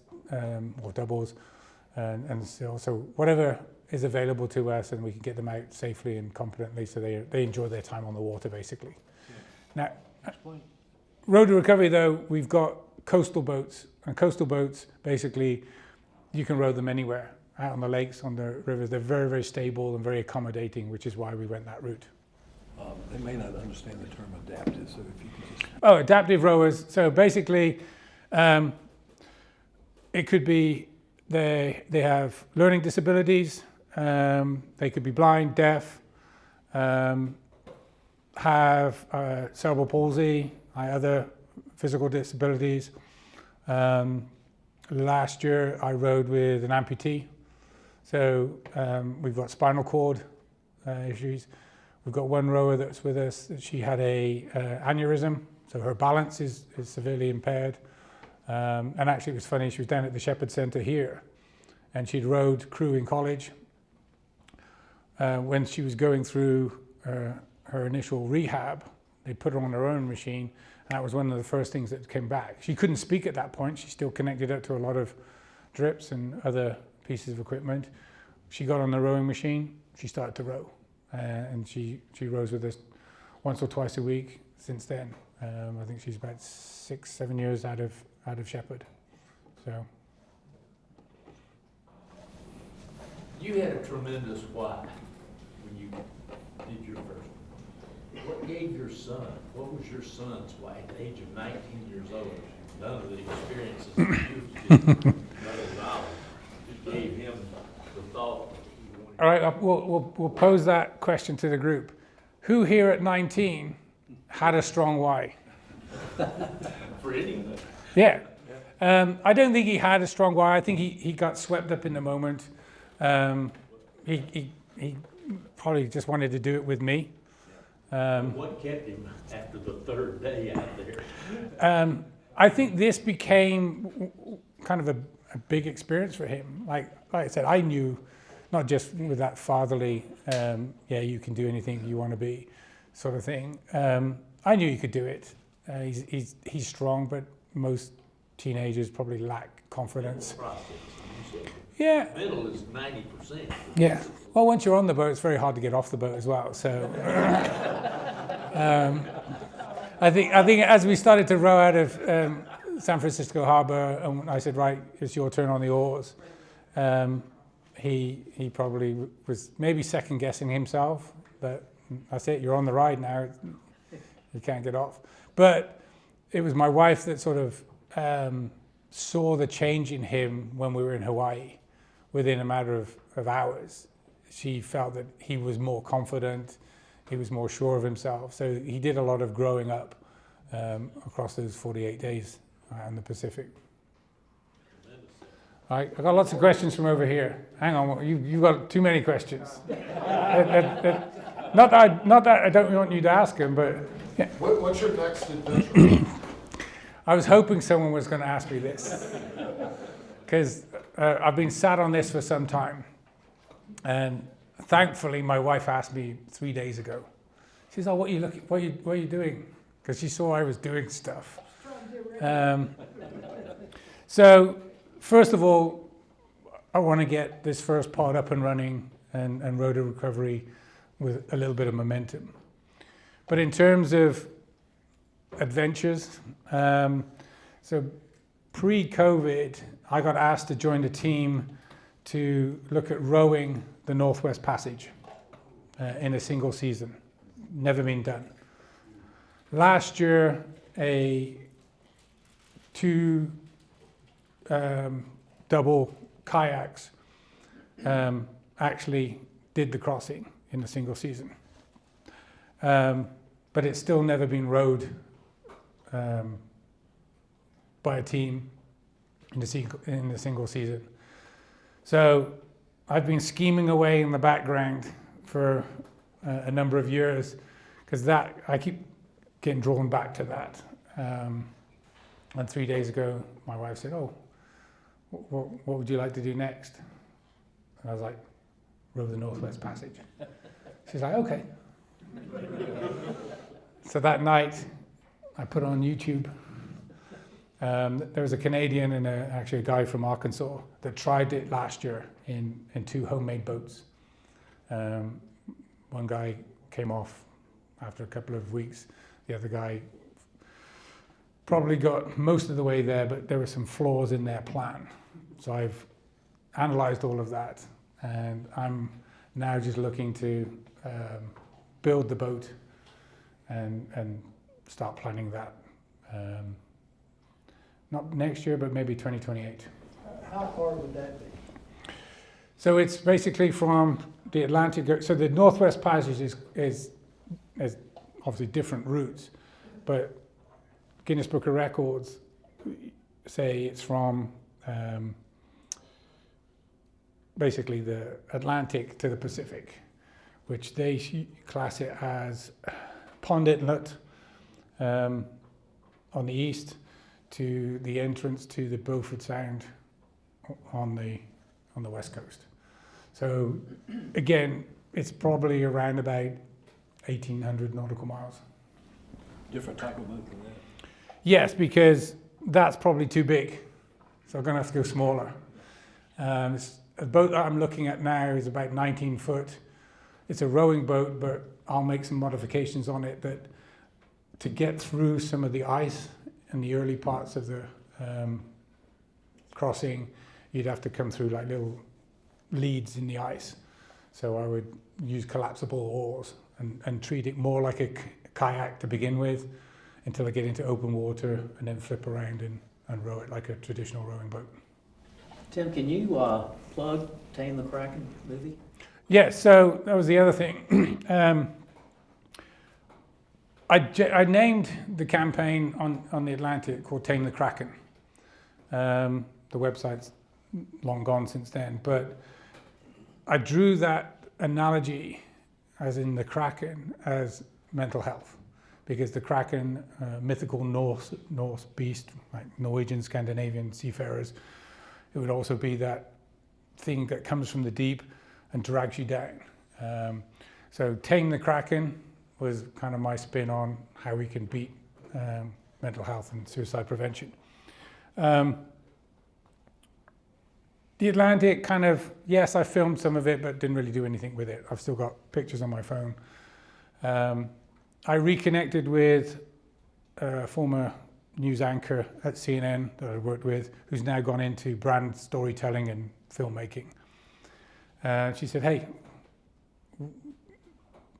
Speaker 2: or doubles. And so whatever is available to us, and we can get them out safely and competently so they enjoy their time on the water, basically. Now, road to recovery, though, we've got coastal boats. And coastal boats, basically, you can row them anywhere, out on the lakes, on the rivers. They're very, very stable and very accommodating, which is why we went that route.
Speaker 9: They may not understand the term adaptive, so if you could just...
Speaker 2: Oh, adaptive rowers. So basically, it could be they have learning disabilities, they could be blind, deaf, have cerebral palsy, other physical disabilities. Last year I rowed with an amputee, so we've got spinal cord issues. We've got one rower that's with us, she had a aneurysm, so her balance is severely impaired. And actually it was funny, she was down at the Shepherd Centre here, and she'd rowed crew in college. When she was going through her initial rehab, they put her on her own machine, and that was one of the first things that came back. She couldn't speak at that point, she still connected up to a lot of drips and other pieces of equipment. She got on the rowing machine, she started to row, and she rows with us once or twice a week since then. I think she's about 6-7 years out of Shepherd. So.
Speaker 12: You had a tremendous why when you did your first one. What gave your son, what was your son's why at the age of 19 years old? None of the experiences that you did, none of the knowledge, just gave him the thought that he wanted.
Speaker 2: All right, we'll pose that question to the group. Who here at 19 had a strong why?
Speaker 12: For anyone.
Speaker 2: Yeah. I don't think he had a strong why. I think he got swept up in the moment. He probably just wanted to do it with me.
Speaker 12: What kept him after the third day out there?
Speaker 2: I think this became kind of a big experience for him. Like I said, I knew, not just with that fatherly, yeah, you can do anything you want to be sort of thing. I knew he could do it. He's strong, but most teenagers probably lack confidence. Yeah.
Speaker 12: Mental is 90%.
Speaker 2: Yeah. Well, once you're on the boat, it's very hard to get off the boat as well. So, I think as we started to row out of San Francisco Harbor, and I said, right, it's your turn on the oars. He probably was maybe second guessing himself, but that's it, you're on the ride now, you can't get off. But it was my wife that sort of saw the change in him when we were in Hawaii. Within a matter of hours, she felt that he was more confident, he was more sure of himself. So he did a lot of growing up across those 48 days in the Pacific. All right, I've got lots of questions from over here. Hang on, you've got too many questions. Not that I don't want you to ask them, but yeah.
Speaker 7: What's your next adventure?
Speaker 2: I was hoping someone was going to ask me this, because I've been sat on this for some time, and thankfully my wife asked me 3 days ago. She said, "Oh, what are you doing?" Because she saw I was doing stuff. So first of all, I want to get this first pod up and running and road to recovery with a little bit of momentum. But in terms of adventures, so pre-COVID, I got asked to join the team to look at rowing the Northwest Passage in a single season. Never been done. Last year, two double kayaks actually did the crossing in a single season. But it's still never been rowed by a team in a single season. So I've been scheming away in the background for a number of years, because I keep getting drawn back to that. And 3 days ago, my wife said, "Oh, what would you like to do next?" And I was like, "Row the Northwest Passage." She's like, "Okay." So that night, I put on YouTube. There was a Canadian and actually a guy from Arkansas that tried it last year in 2 homemade boats. One guy came off after a couple of weeks. The other guy probably got most of the way there, but there were some flaws in their plan. So I've analyzed all of that, and I'm now just looking to build the boat and start planning that. Not next year, but maybe 2028.
Speaker 11: How far would that be?
Speaker 2: So it's basically from the Atlantic. So the Northwest Passage is obviously different routes, but Guinness Book of Records say it's from basically the Atlantic to the Pacific, which they class it as Pond Inlet on the east to the entrance to the Beaufort Sound on the west coast. So again, it's probably around about 1,800 nautical miles.
Speaker 9: Different type of boat than that?
Speaker 2: Yes, because that's probably too big. So I'm going to have to go smaller. The boat that I'm looking at now is about 19 foot. It's a rowing boat, but I'll make some modifications on it that to get through some of the ice in the early parts of the crossing, you'd have to come through like little leads in the ice. So I would use collapsible oars and treat it more like a kayak to begin with until I get into open water, and then flip around and row it like a traditional rowing boat.
Speaker 3: Tim, can you plug Tame the Kraken movie?
Speaker 2: Yes, so that was the other thing. I named the campaign on the Atlantic called Tame the Kraken. The website's long gone since then, but I drew that analogy, as in the Kraken, as mental health, because the Kraken, mythical Norse beast, like Norwegian, Scandinavian seafarers, it would also be that thing that comes from the deep and drags you down. So Tame the Kraken was kind of my spin on how we can beat mental health and suicide prevention. The Atlantic kind of, yes, I filmed some of it, but didn't really do anything with it. I've still got pictures on my phone. I reconnected with a former news anchor at CNN that I worked with, who's now gone into brand storytelling and filmmaking. She said, hey,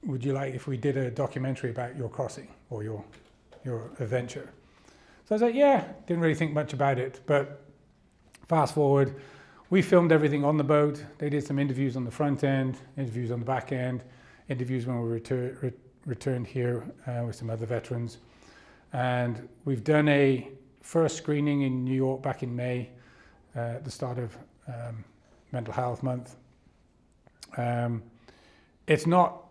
Speaker 2: would you like if we did a documentary about your crossing or your adventure? So I was like, yeah, didn't really think much about it, but fast forward, we filmed everything on the boat. They did some interviews on the front end, interviews on the back end, interviews when we returned here with some other veterans. And we've done a first screening in New York back in May, at the start of Mental Health Month. It's not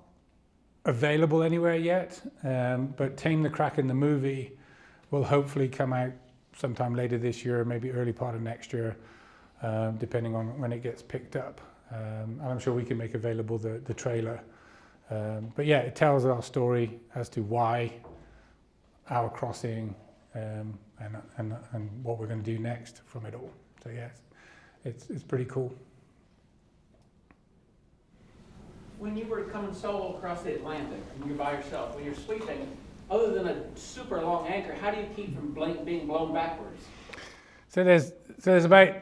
Speaker 2: available anywhere yet, but Tame the Kraken, the movie, will hopefully come out sometime later this year, maybe early part of next year, depending on when it gets picked up. And I'm sure we can make available the trailer. But yeah, it tells our story as to why our crossing and what we're going to do next from it all. So yes, it's pretty cool.
Speaker 13: When you were coming solo across the Atlantic, and you're by yourself, when you're sweeping, other than a super long anchor, how do you keep from being blown backwards?
Speaker 2: So there's about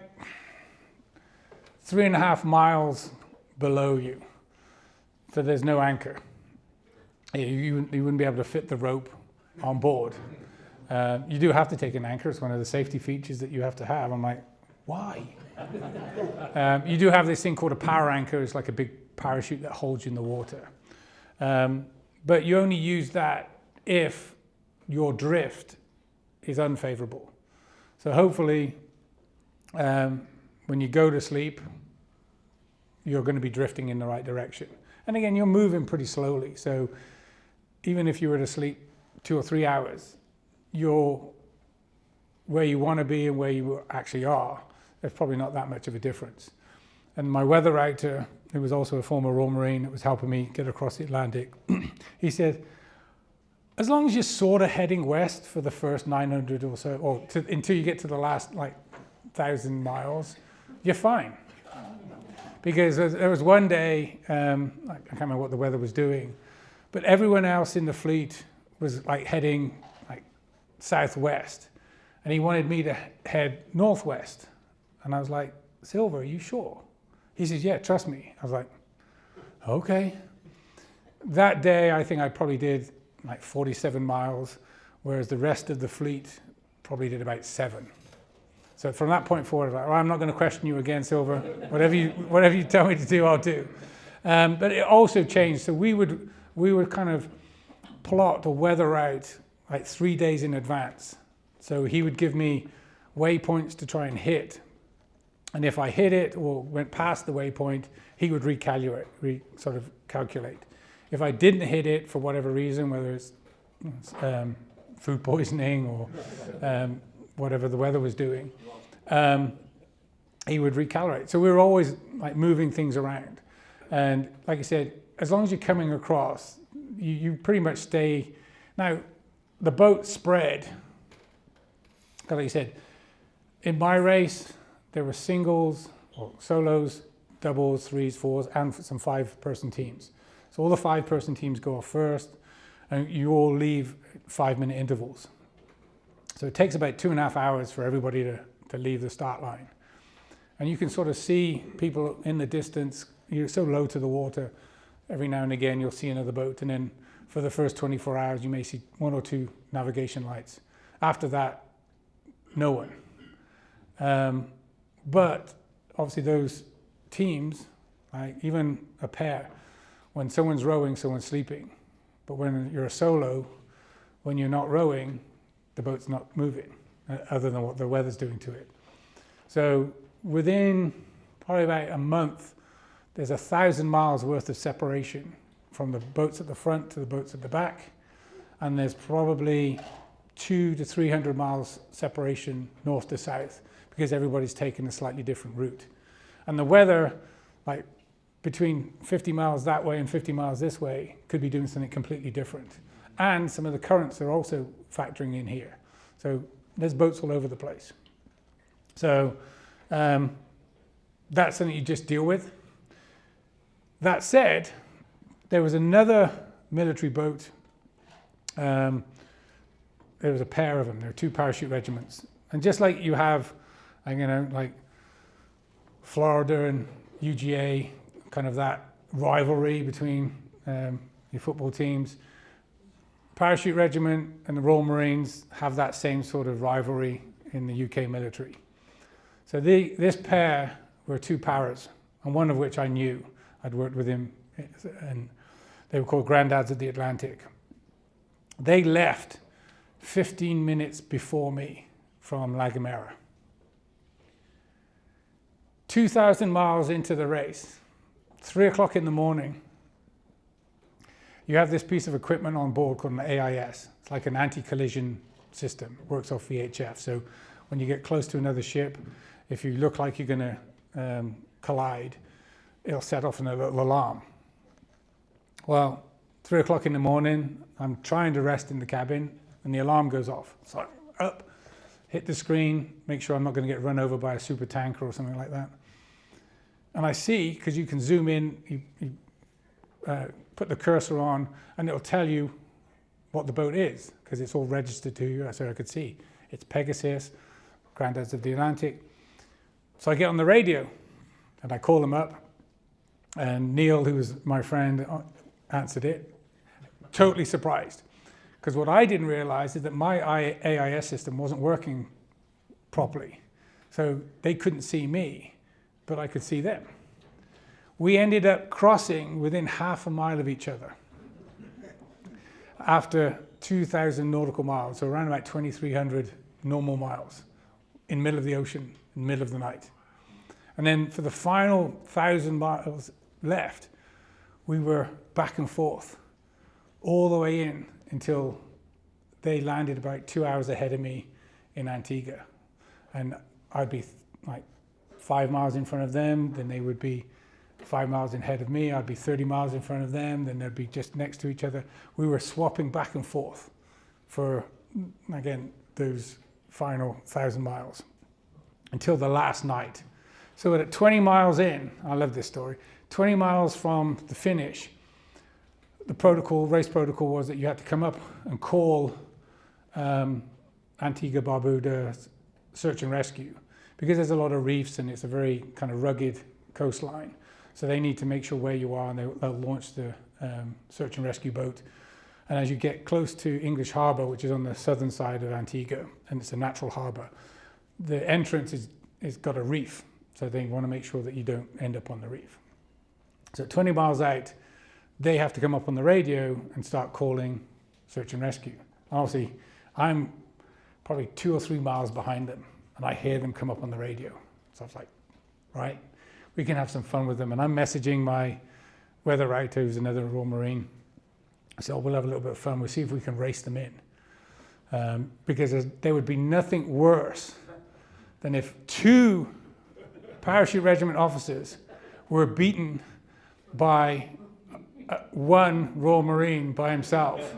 Speaker 2: 3.5 miles below you. So there's no anchor. You wouldn't be able to fit the rope on board. You do have to take an anchor. It's one of the safety features that you have to have. I'm like, why? You do have this thing called a power anchor. It's like a big parachute that holds you in the water. But you only use that if your drift is unfavorable. So hopefully, when you go to sleep, you're going to be drifting in the right direction. And again, you're moving pretty slowly. So even if you were to sleep 2 or 3 hours, you're where you want to be and where you actually are. There's probably not that much of a difference. And my weather writer, who was also a former Royal Marine that was helping me get across the Atlantic, he said, as long as you're sort of heading west for the first 900 or so, or until you get to the last 1,000 miles, you're fine. Because there was one day, I can't remember what the weather was doing, but everyone else in the fleet was heading southwest, and he wanted me to head northwest. And I was like, Silver, are you sure? He says, yeah, trust me. I was like, okay. That day, I think I probably did 47 miles, whereas the rest of the fleet probably did about 7. So from that point forward, I was like, well, I'm not going to question you again, Silver. Whatever you tell me to do, I'll do. But it also changed. So we would kind of plot the weather out 3 days in advance. So he would give me waypoints to try and hit. And if I hit it or went past the waypoint, he would sort of calculate. If I didn't hit it for whatever reason, whether it's food poisoning or whatever the weather was doing, he would recalibrate. So we were always moving things around. And like I said, as long as you're coming across, you pretty much stay. Now, the boat spread, like you said, in my race, there were singles, or solos, doubles, 3s, 4s, and some 5-person teams. So all the 5-person teams go off first, and you all leave 5-minute intervals. So it takes about 2.5 hours for everybody to leave the start line. And you can sort of see people in the distance. You're so low to the water, every now and again you'll see another boat, and then for the first 24 hours you may see 1 or 2 navigation lights. After that, no one. But obviously those teams, even a pair, when someone's rowing, someone's sleeping. But when you're a solo, when you're not rowing, the boat's not moving, other than what the weather's doing to it. So within probably about a month, there's 1,000 miles worth of separation from the boats at the front to the boats at the back. And there's probably 200 to 300 miles separation north to south, because everybody's taken a slightly different route. And the weather, between 50 miles that way and 50 miles this way, could be doing something completely different. And some of the currents are also factoring in here. So there's boats all over the place. So that's something you just deal with. That said, there was another military boat. It there was a pair of them. There were 2 parachute regiments. And just like you have, like Florida and UGA, kind of that rivalry between your football teams, Parachute Regiment and the Royal Marines have that same sort of rivalry in the UK military. So this pair were 2 paras, and one of which I knew. I'd worked with him, and they were called Granddads of the Atlantic. They left 15 minutes before me from La Gomera. 2,000 miles into the race, 3 o'clock in the morning, you have this piece of equipment on board called an AIS. It's like an anti-collision system. It works off VHF. So when you get close to another ship, if you look like you're going to collide, it'll set off a little alarm. Well, 3 o'clock in the morning, I'm trying to rest in the cabin, and the alarm goes off. So up, hit the screen, make sure I'm not going to get run over by a super tanker or something like that. And I see, because you can zoom in, you put the cursor on, and it'll tell you what the boat is, because it's all registered to you, so I could see. It's Pegasus, Granddads of the Atlantic. So I get on the radio, and I call them up, and Neil, who was my friend, answered it, totally surprised. Because what I didn't realize is that my AIS system wasn't working properly. So they couldn't see me, but I could see them. We ended up crossing within half a mile of each other after 2,000 nautical miles, so around about 2,300 normal miles in the middle of the ocean, in the middle of the night. And then for the final 1,000 miles left, we were back and forth all the way in until they landed about 2 hours ahead of me in Antigua. And I'd be like 5 miles in front of them, then they would be 5 miles ahead of me, I'd be 30 miles in front of them, then they'd be just next to each other. We were swapping back and forth for, again, those final 1,000 miles until the last night. So at 20 miles in, I love this story, 20 miles from the finish, the race protocol was that you had to come up and call Antigua Barbuda search and rescue, because there's a lot of reefs and it's a very kind of rugged coastline. So they need to make sure where you are, and they'll launch the search and rescue boat. And as you get close to English Harbour, which is on the southern side of Antigua, and it's a natural harbour, the entrance is got a reef. So they want to make sure that you don't end up on the reef. So 20 miles out, they have to come up on the radio and start calling search and rescue. And obviously, I'm probably 2 or 3 miles behind them, and I hear them come up on the radio. So I was like, right, we can have some fun with them. And I'm messaging my weather writer, who's another Royal Marine. I said, oh, we'll have a little bit of fun. We'll see if we can race them in. Because there would be nothing worse than if 2 parachute regiment officers were beaten by 1 Royal Marine by himself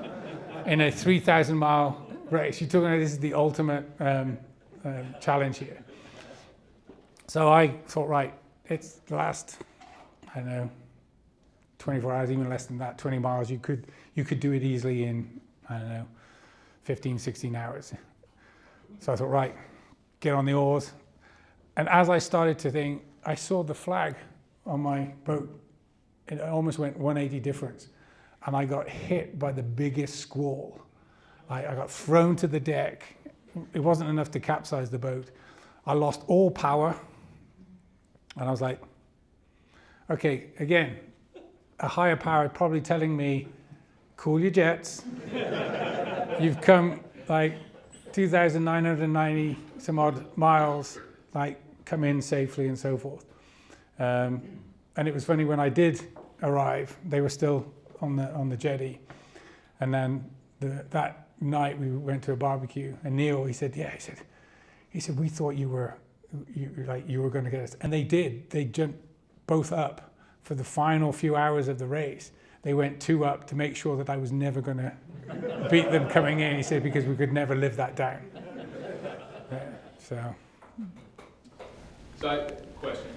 Speaker 2: in a 3,000 mile race. You're talking about this is the ultimate challenge here. So I thought, right, it's the last, I don't know, 24 hours, even less than that, 20 miles. You could do it easily in, I don't know, 15, 16 hours. So I thought, right, get on the oars. And as I started to think, I saw the flag on my boat. It almost went 180 difference. And I got hit by the biggest squall. I got thrown to the deck. It wasn't enough to capsize the boat. I lost all power. And I was like, okay, again, a higher power probably telling me, cool your jets. You've come like 2,990 some odd miles, like come in safely and so forth. And it was funny, when I did arrive, they were still on the jetty. And then that night we went to a barbecue, and Neil, he said, we thought you were going to get us. And they did. They jumped both up for the final few hours of the race. They went 2 up to make sure that I was never going to beat them coming in. He said, because we could never live that down. So
Speaker 4: question.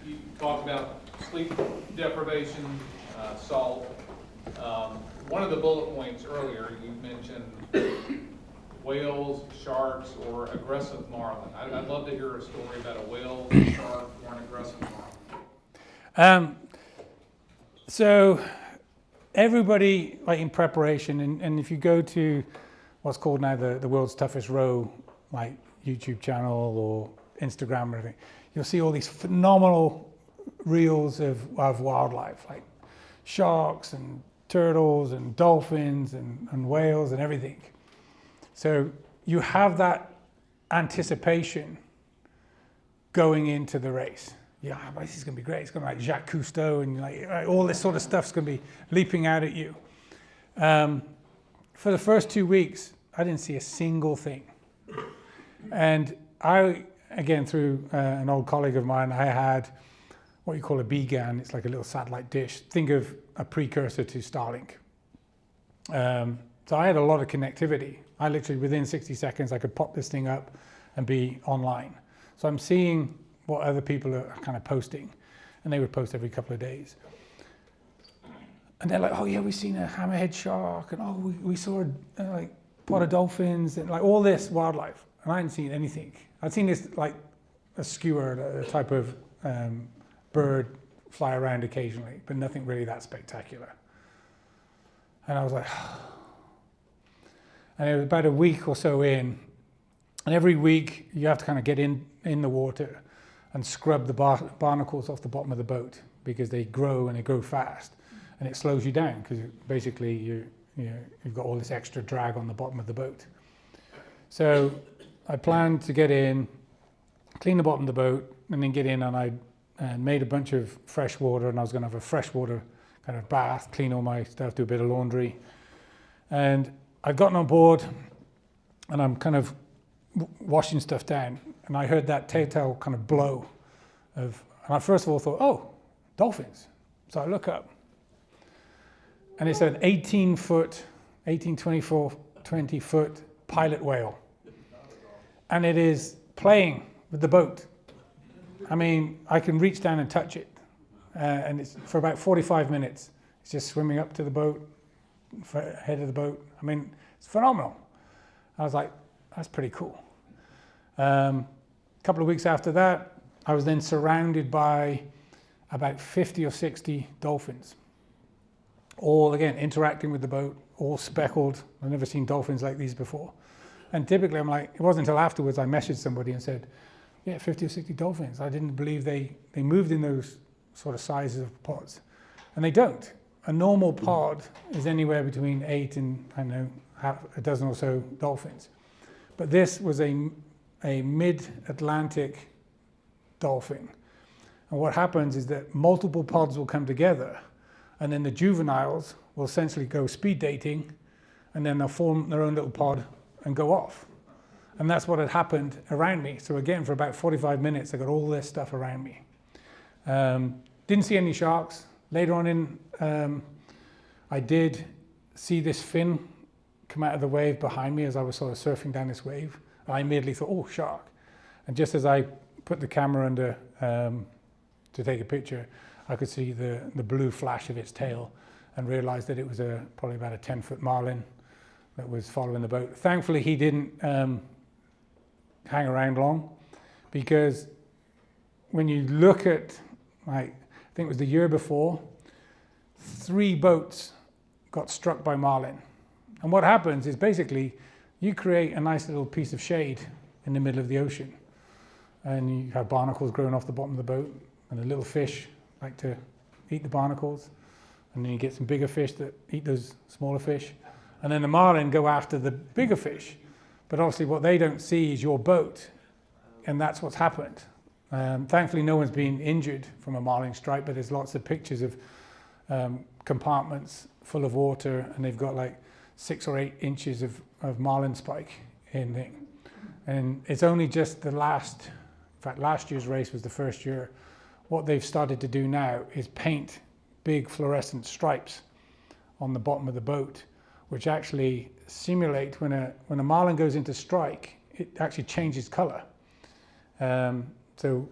Speaker 4: You talked about sleep deprivation, salt. One of the bullet points earlier, you mentioned whales, sharks, or aggressive marlin? I'd love to hear a story about a whale, shark, or an aggressive marlin.
Speaker 2: So everybody, like in preparation, and if you go to what's called now the world's toughest row, like YouTube channel or Instagram or everything, you'll see all these phenomenal reels of wildlife, like sharks and turtles and dolphins and whales and everything. So you have that anticipation going into the race. Yeah, this is going to be great. It's going to be like Jacques Cousteau and like all this sort of stuff's going to be leaping out at you. For the first 2 weeks, I didn't see a single thing. And I, again, through an old colleague of mine, I had what you call a BGAN. It's like a little satellite dish. Think of a precursor to Starlink. So I had a lot of connectivity. I literally, within 60 seconds, I could pop this thing up and be online. So I'm seeing what other people are kind of posting, and they would post every couple of days. And they're like, oh yeah, we've seen a hammerhead shark, and oh, we saw a like pot of dolphins, and like all this wildlife. And I hadn't seen anything. I'd seen this like a skewer, a type of bird fly around occasionally, but nothing really that spectacular. And I was like, and it was about a week or so in, and every week you have to kind of get in the water and scrub the barnacles off the bottom of the boat, because they grow and they grow fast, and it slows you down because basically you've got all this extra drag on the bottom of the boat. So I planned to get in, clean the bottom of the boat, and then get in, and I made a bunch of fresh water, and I was going to have a freshwater kind of bath, clean all my stuff, do a bit of laundry. And I'd gotten on board, and I'm kind of washing stuff down, and I heard that telltale kind of blow and I first of all thought, oh, dolphins. So I look up, and it's an 18, 24, 20 foot pilot whale, and it is playing with the boat. I mean, I can reach down and touch it, and it's for about 45 minutes. It's just swimming up to the boat, head of the boat. I mean, it's phenomenal. I was like, that's pretty cool. A couple of weeks after that, I was then surrounded by about 50 or 60 dolphins, all again interacting with the boat, all speckled. I've never seen dolphins like these before. And typically I'm like, it wasn't until afterwards I messaged somebody and said, yeah, 50 or 60 dolphins. I didn't believe they moved in those sort of sizes of pods. And they don't. A normal pod is anywhere between 8 and, I don't know, half a dozen or so dolphins. But this was a mid-Atlantic dolphin. And what happens is that multiple pods will come together, and then the juveniles will essentially go speed dating, and then they'll form their own little pod and go off. And that's what had happened around me. So again, for about 45 minutes, I got all this stuff around me. Didn't see any sharks. Later on in, I did see this fin come out of the wave behind me as I was sort of surfing down this wave. I immediately thought, oh, shark. And just as I put the camera under to take a picture, I could see the blue flash of its tail and realized that it was probably about a 10-foot marlin that was following the boat. Thankfully, he didn't hang around long, because when you look at, like, I think it was the year before, 3 boats got struck by marlin. And what happens is basically you create a nice little piece of shade in the middle of the ocean, and you have barnacles growing off the bottom of the boat, and the little fish like to eat the barnacles, and then you get some bigger fish that eat those smaller fish, and then the marlin go after the bigger fish. But obviously what they don't see is your boat, and that's what's happened. Thankfully no one's been injured from a marlin strike, but there's lots of pictures of compartments full of water, and they've got like 6 or 8 inches of marlin spike in there. And it's only just last year's race was the first year. What they've started to do now is paint big fluorescent stripes on the bottom of the boat, which actually simulate when a marlin goes into strike, it actually changes color. So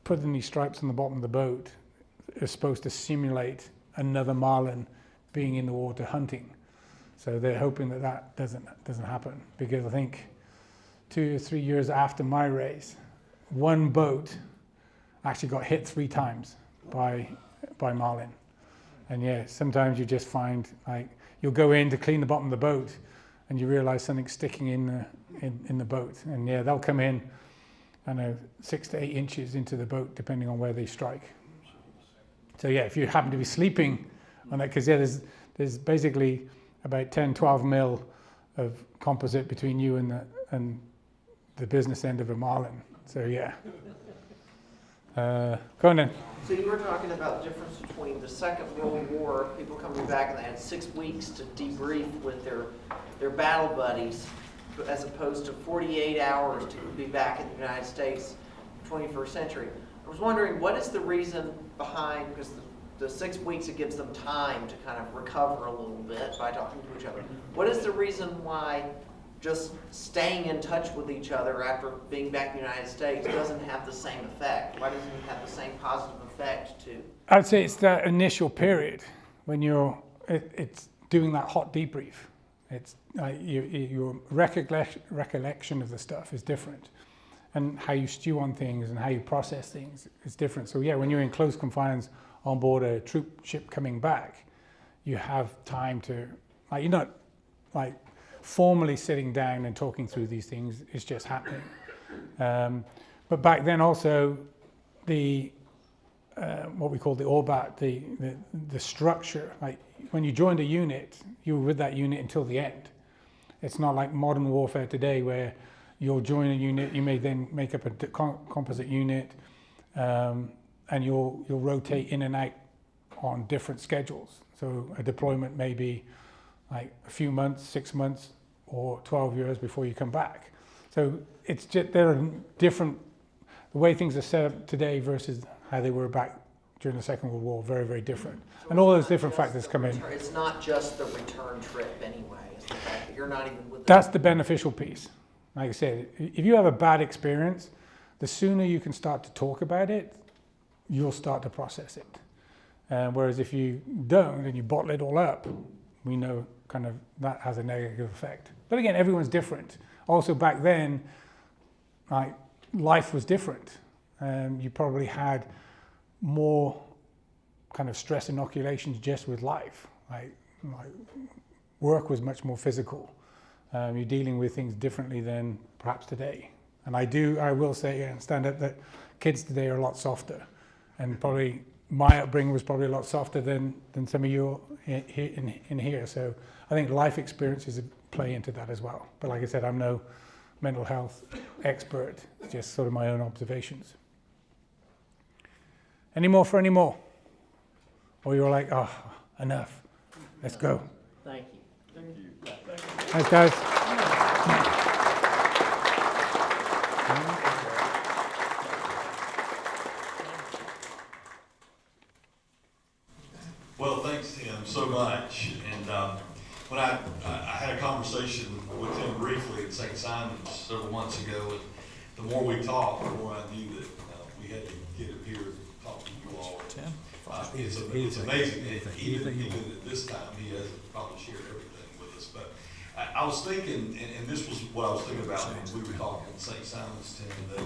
Speaker 2: putting these stripes on the bottom of the boat is supposed to simulate another marlin being in the water hunting. So they're hoping that that doesn't happen, because I think 2 or 3 years after my race, one boat actually got hit 3 times by marlin. And yeah, sometimes you just find, like, you'll go in to clean the bottom of the boat and you realize something's sticking in the boat. And yeah, they'll come in, I know, 6 to 8 inches into the boat, depending on where they strike. So yeah, if you happen to be sleeping on that, because yeah, there's basically about 10, 12 mil of composite between you and the business end of a marlin. So yeah. Go on then.
Speaker 5: So you were talking about the difference between the Second World War, people coming back and they had 6 weeks to debrief with their battle buddies, as opposed to 48 hours to be back in the United States, 21st century. I was wondering, what is the reason behind, because the 6 weeks, it gives them time to kind of recover a little bit by talking to each other. What is the reason why just staying in touch with each other after being back in the United States doesn't have the same effect? Why doesn't it have the same positive effect to?
Speaker 2: I'd say it's that initial period when it's doing that hot debrief. It's your recollection of the stuff is different, and how you stew on things and how you process things is different. So yeah, when you're in close confines on board a troop ship coming back, you have time to, like, you're not like formally sitting down and talking through these things. It's just happening. But back then also, the what we call the ORBAT, the structure, like when you joined a unit, you were with that unit until the end. It's not like modern warfare today where you'll join a unit, you may then make up a composite unit, and you'll rotate in and out on different schedules. So a deployment may be like a few months, 6 months, or 12 years before you come back. So it's just, there are different, the way things are set up today versus how they were back during the Second World War, very, very different.
Speaker 5: So
Speaker 2: and all those different factors come in.
Speaker 5: It's not just the return trip anyway, it's the fact that you're not even with
Speaker 2: That's the beneficial piece. Like I said, if you have a bad experience, the sooner you can start to talk about it, you'll start to process it. Whereas if you don't and you bottle it all up, we know kind of that has a negative effect. But again, everyone's different. Also back then, like, life was different. You probably had more kind of stress inoculations just with life. Like work was much more physical. You're dealing with things differently than perhaps today. And I will say and stand up that kids today are a lot softer, and probably my upbringing was probably a lot softer than some of you in here. So I think life experiences play into that as well. But like I said, I'm no mental health expert, just sort of my own observations. Any more for any more? Or you're like, oh, enough, let's go.
Speaker 3: Thank you.
Speaker 2: Thanks, guys.
Speaker 1: Well, thanks, Tim, so much. And when I had a conversation with Tim briefly at St. Simon's several months ago, and the more we talked, the more I knew that we had to get up here and talk to you all. It's amazing. Even at this time, he hasn't probably shared everything with us. But I was thinking, and this was what I was thinking about when we were talking at St. Simon's, Tim, that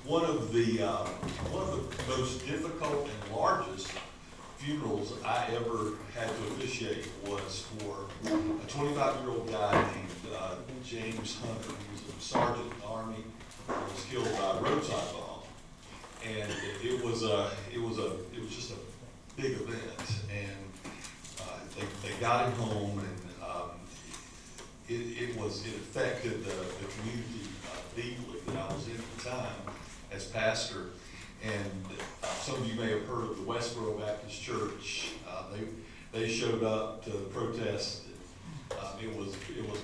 Speaker 1: one of the most difficult and largest funerals I ever had to officiate was for a 25-year-old guy named James Hunter. He was a sergeant in the Army. He was killed by a roadside bomb, and it was just a big event. And they got him home, and it affected the community deeply that I was in at the time as pastor. And some of you may have heard of the Westboro Baptist Church. They showed up to protest. It was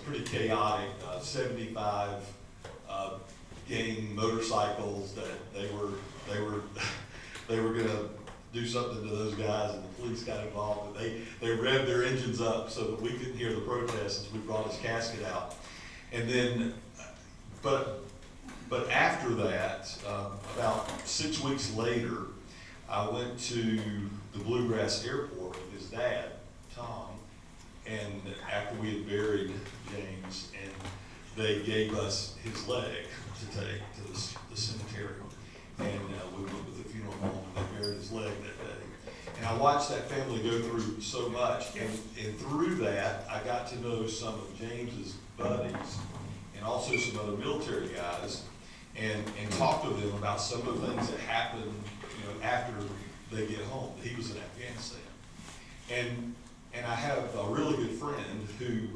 Speaker 1: pretty chaotic. 75 gang motorcycles that they were going to do something to those guys, and the police got involved. And they revved their engines up so that we couldn't hear the protests as we brought his casket out. And then, But after that, about 6 weeks later, I went to the Bluegrass Airport with his dad, Tom, and after we had buried James, and they gave us his leg to take to the cemetery. And we went with the funeral home, and they buried his leg that day. And I watched that family go through so much, and through that, I got to know some of James's buddies, and also some other military guys, and talk to them about some of the things that happened, after they get home. He was in Afghanistan. And I have a really good friend who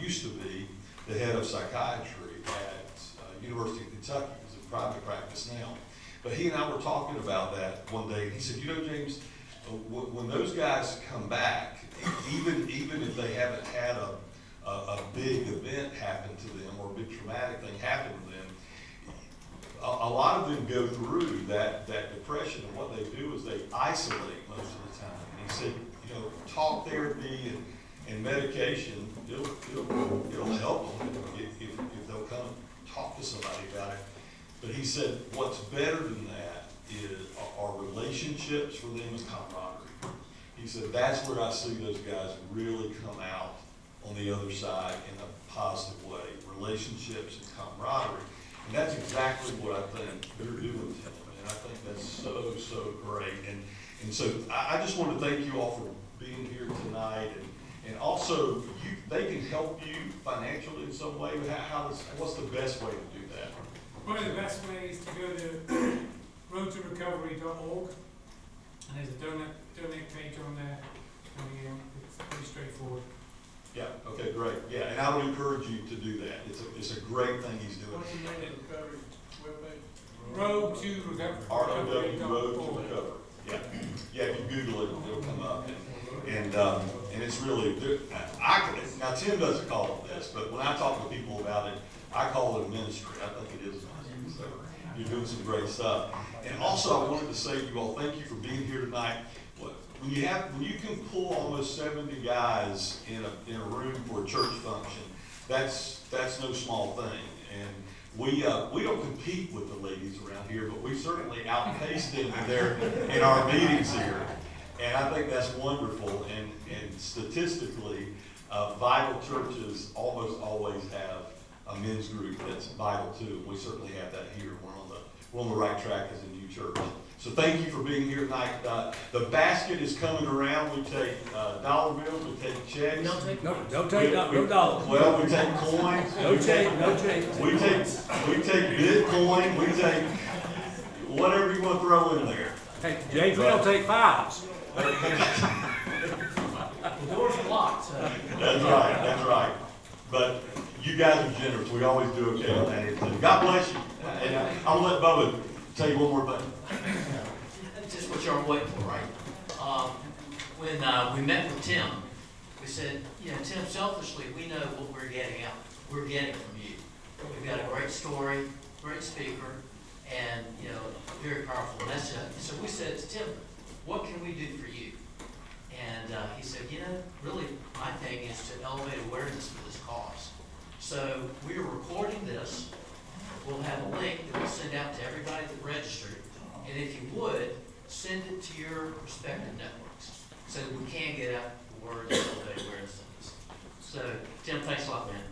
Speaker 1: used to be the head of psychiatry at University of Kentucky. He's in private practice now. But he and I were talking about that one day, and he said, James, when those guys come back, even if they haven't had a big event happen to them or a big traumatic thing happen to them, a lot of them go through that depression, and what they do is they isolate most of the time. And he said, talk therapy and medication, it'll help them if they'll come and talk to somebody about it. But he said, what's better than that are relationships for them and camaraderie. He said, that's where I see those guys really come out on the other side in a positive way, relationships and camaraderie. And that's exactly what I think you're doing, Tim. And I think that's so great. And so I just want to thank you all for being here tonight. And also, they can help you financially in some way. What's the best way to do that?
Speaker 2: One of the best ways to go to roadtorecovery.org, and there's a donate page on there, and it's pretty straightforward.
Speaker 1: Yeah, okay, great. Yeah, and I would encourage you to do that. It's a great thing he's doing.
Speaker 6: What's the name of the recovery webpage?
Speaker 2: Road to Recovery.
Speaker 1: ROW, Road to Recovery. Yeah, yeah. If you Google it, it'll come up, and it's really. Now Tim doesn't call it this, but when I talk to people about it, I call it a ministry. I think it is a ministry. So you're doing some great stuff. And also, I wanted to say to you all, thank you for being here tonight. When you can pull almost 70 guys in a room for a church function, that's no small thing. And we don't compete with the ladies around here, but we certainly outpace them in our meetings here. And I think that's wonderful. And statistically, vital churches almost always have a men's group that's vital too. And we certainly have that here. We're on the right track as a new church. So thank you for being here tonight. The basket is coming around. We take dollar bills, we take checks.
Speaker 12: Don't take no dollars.
Speaker 1: Well, we take coins.
Speaker 12: No change.
Speaker 1: We take Bitcoin. We take whatever you want to throw in there.
Speaker 12: Hey, James, we don't take fives.
Speaker 3: The doors are locked.
Speaker 1: That's right. But you guys are generous. We always do okay on that end. God bless you. And I'll let Bubba tell you one more thing.
Speaker 3: Just what you're waiting for, right? When we met with Tim, we said, Tim, selfishly, we know what we're getting from you. We've got a great story, great speaker, and, very powerful message. So we said to Tim, what can we do for you? And he said, really, my thing is to elevate awareness for this cause. So we are recording this. We'll have a link that we'll send out to everybody that registered. And if you would, send it to your respective networks so that we can get out the word and elevate awareness of this. So, Tim, thanks a lot, man.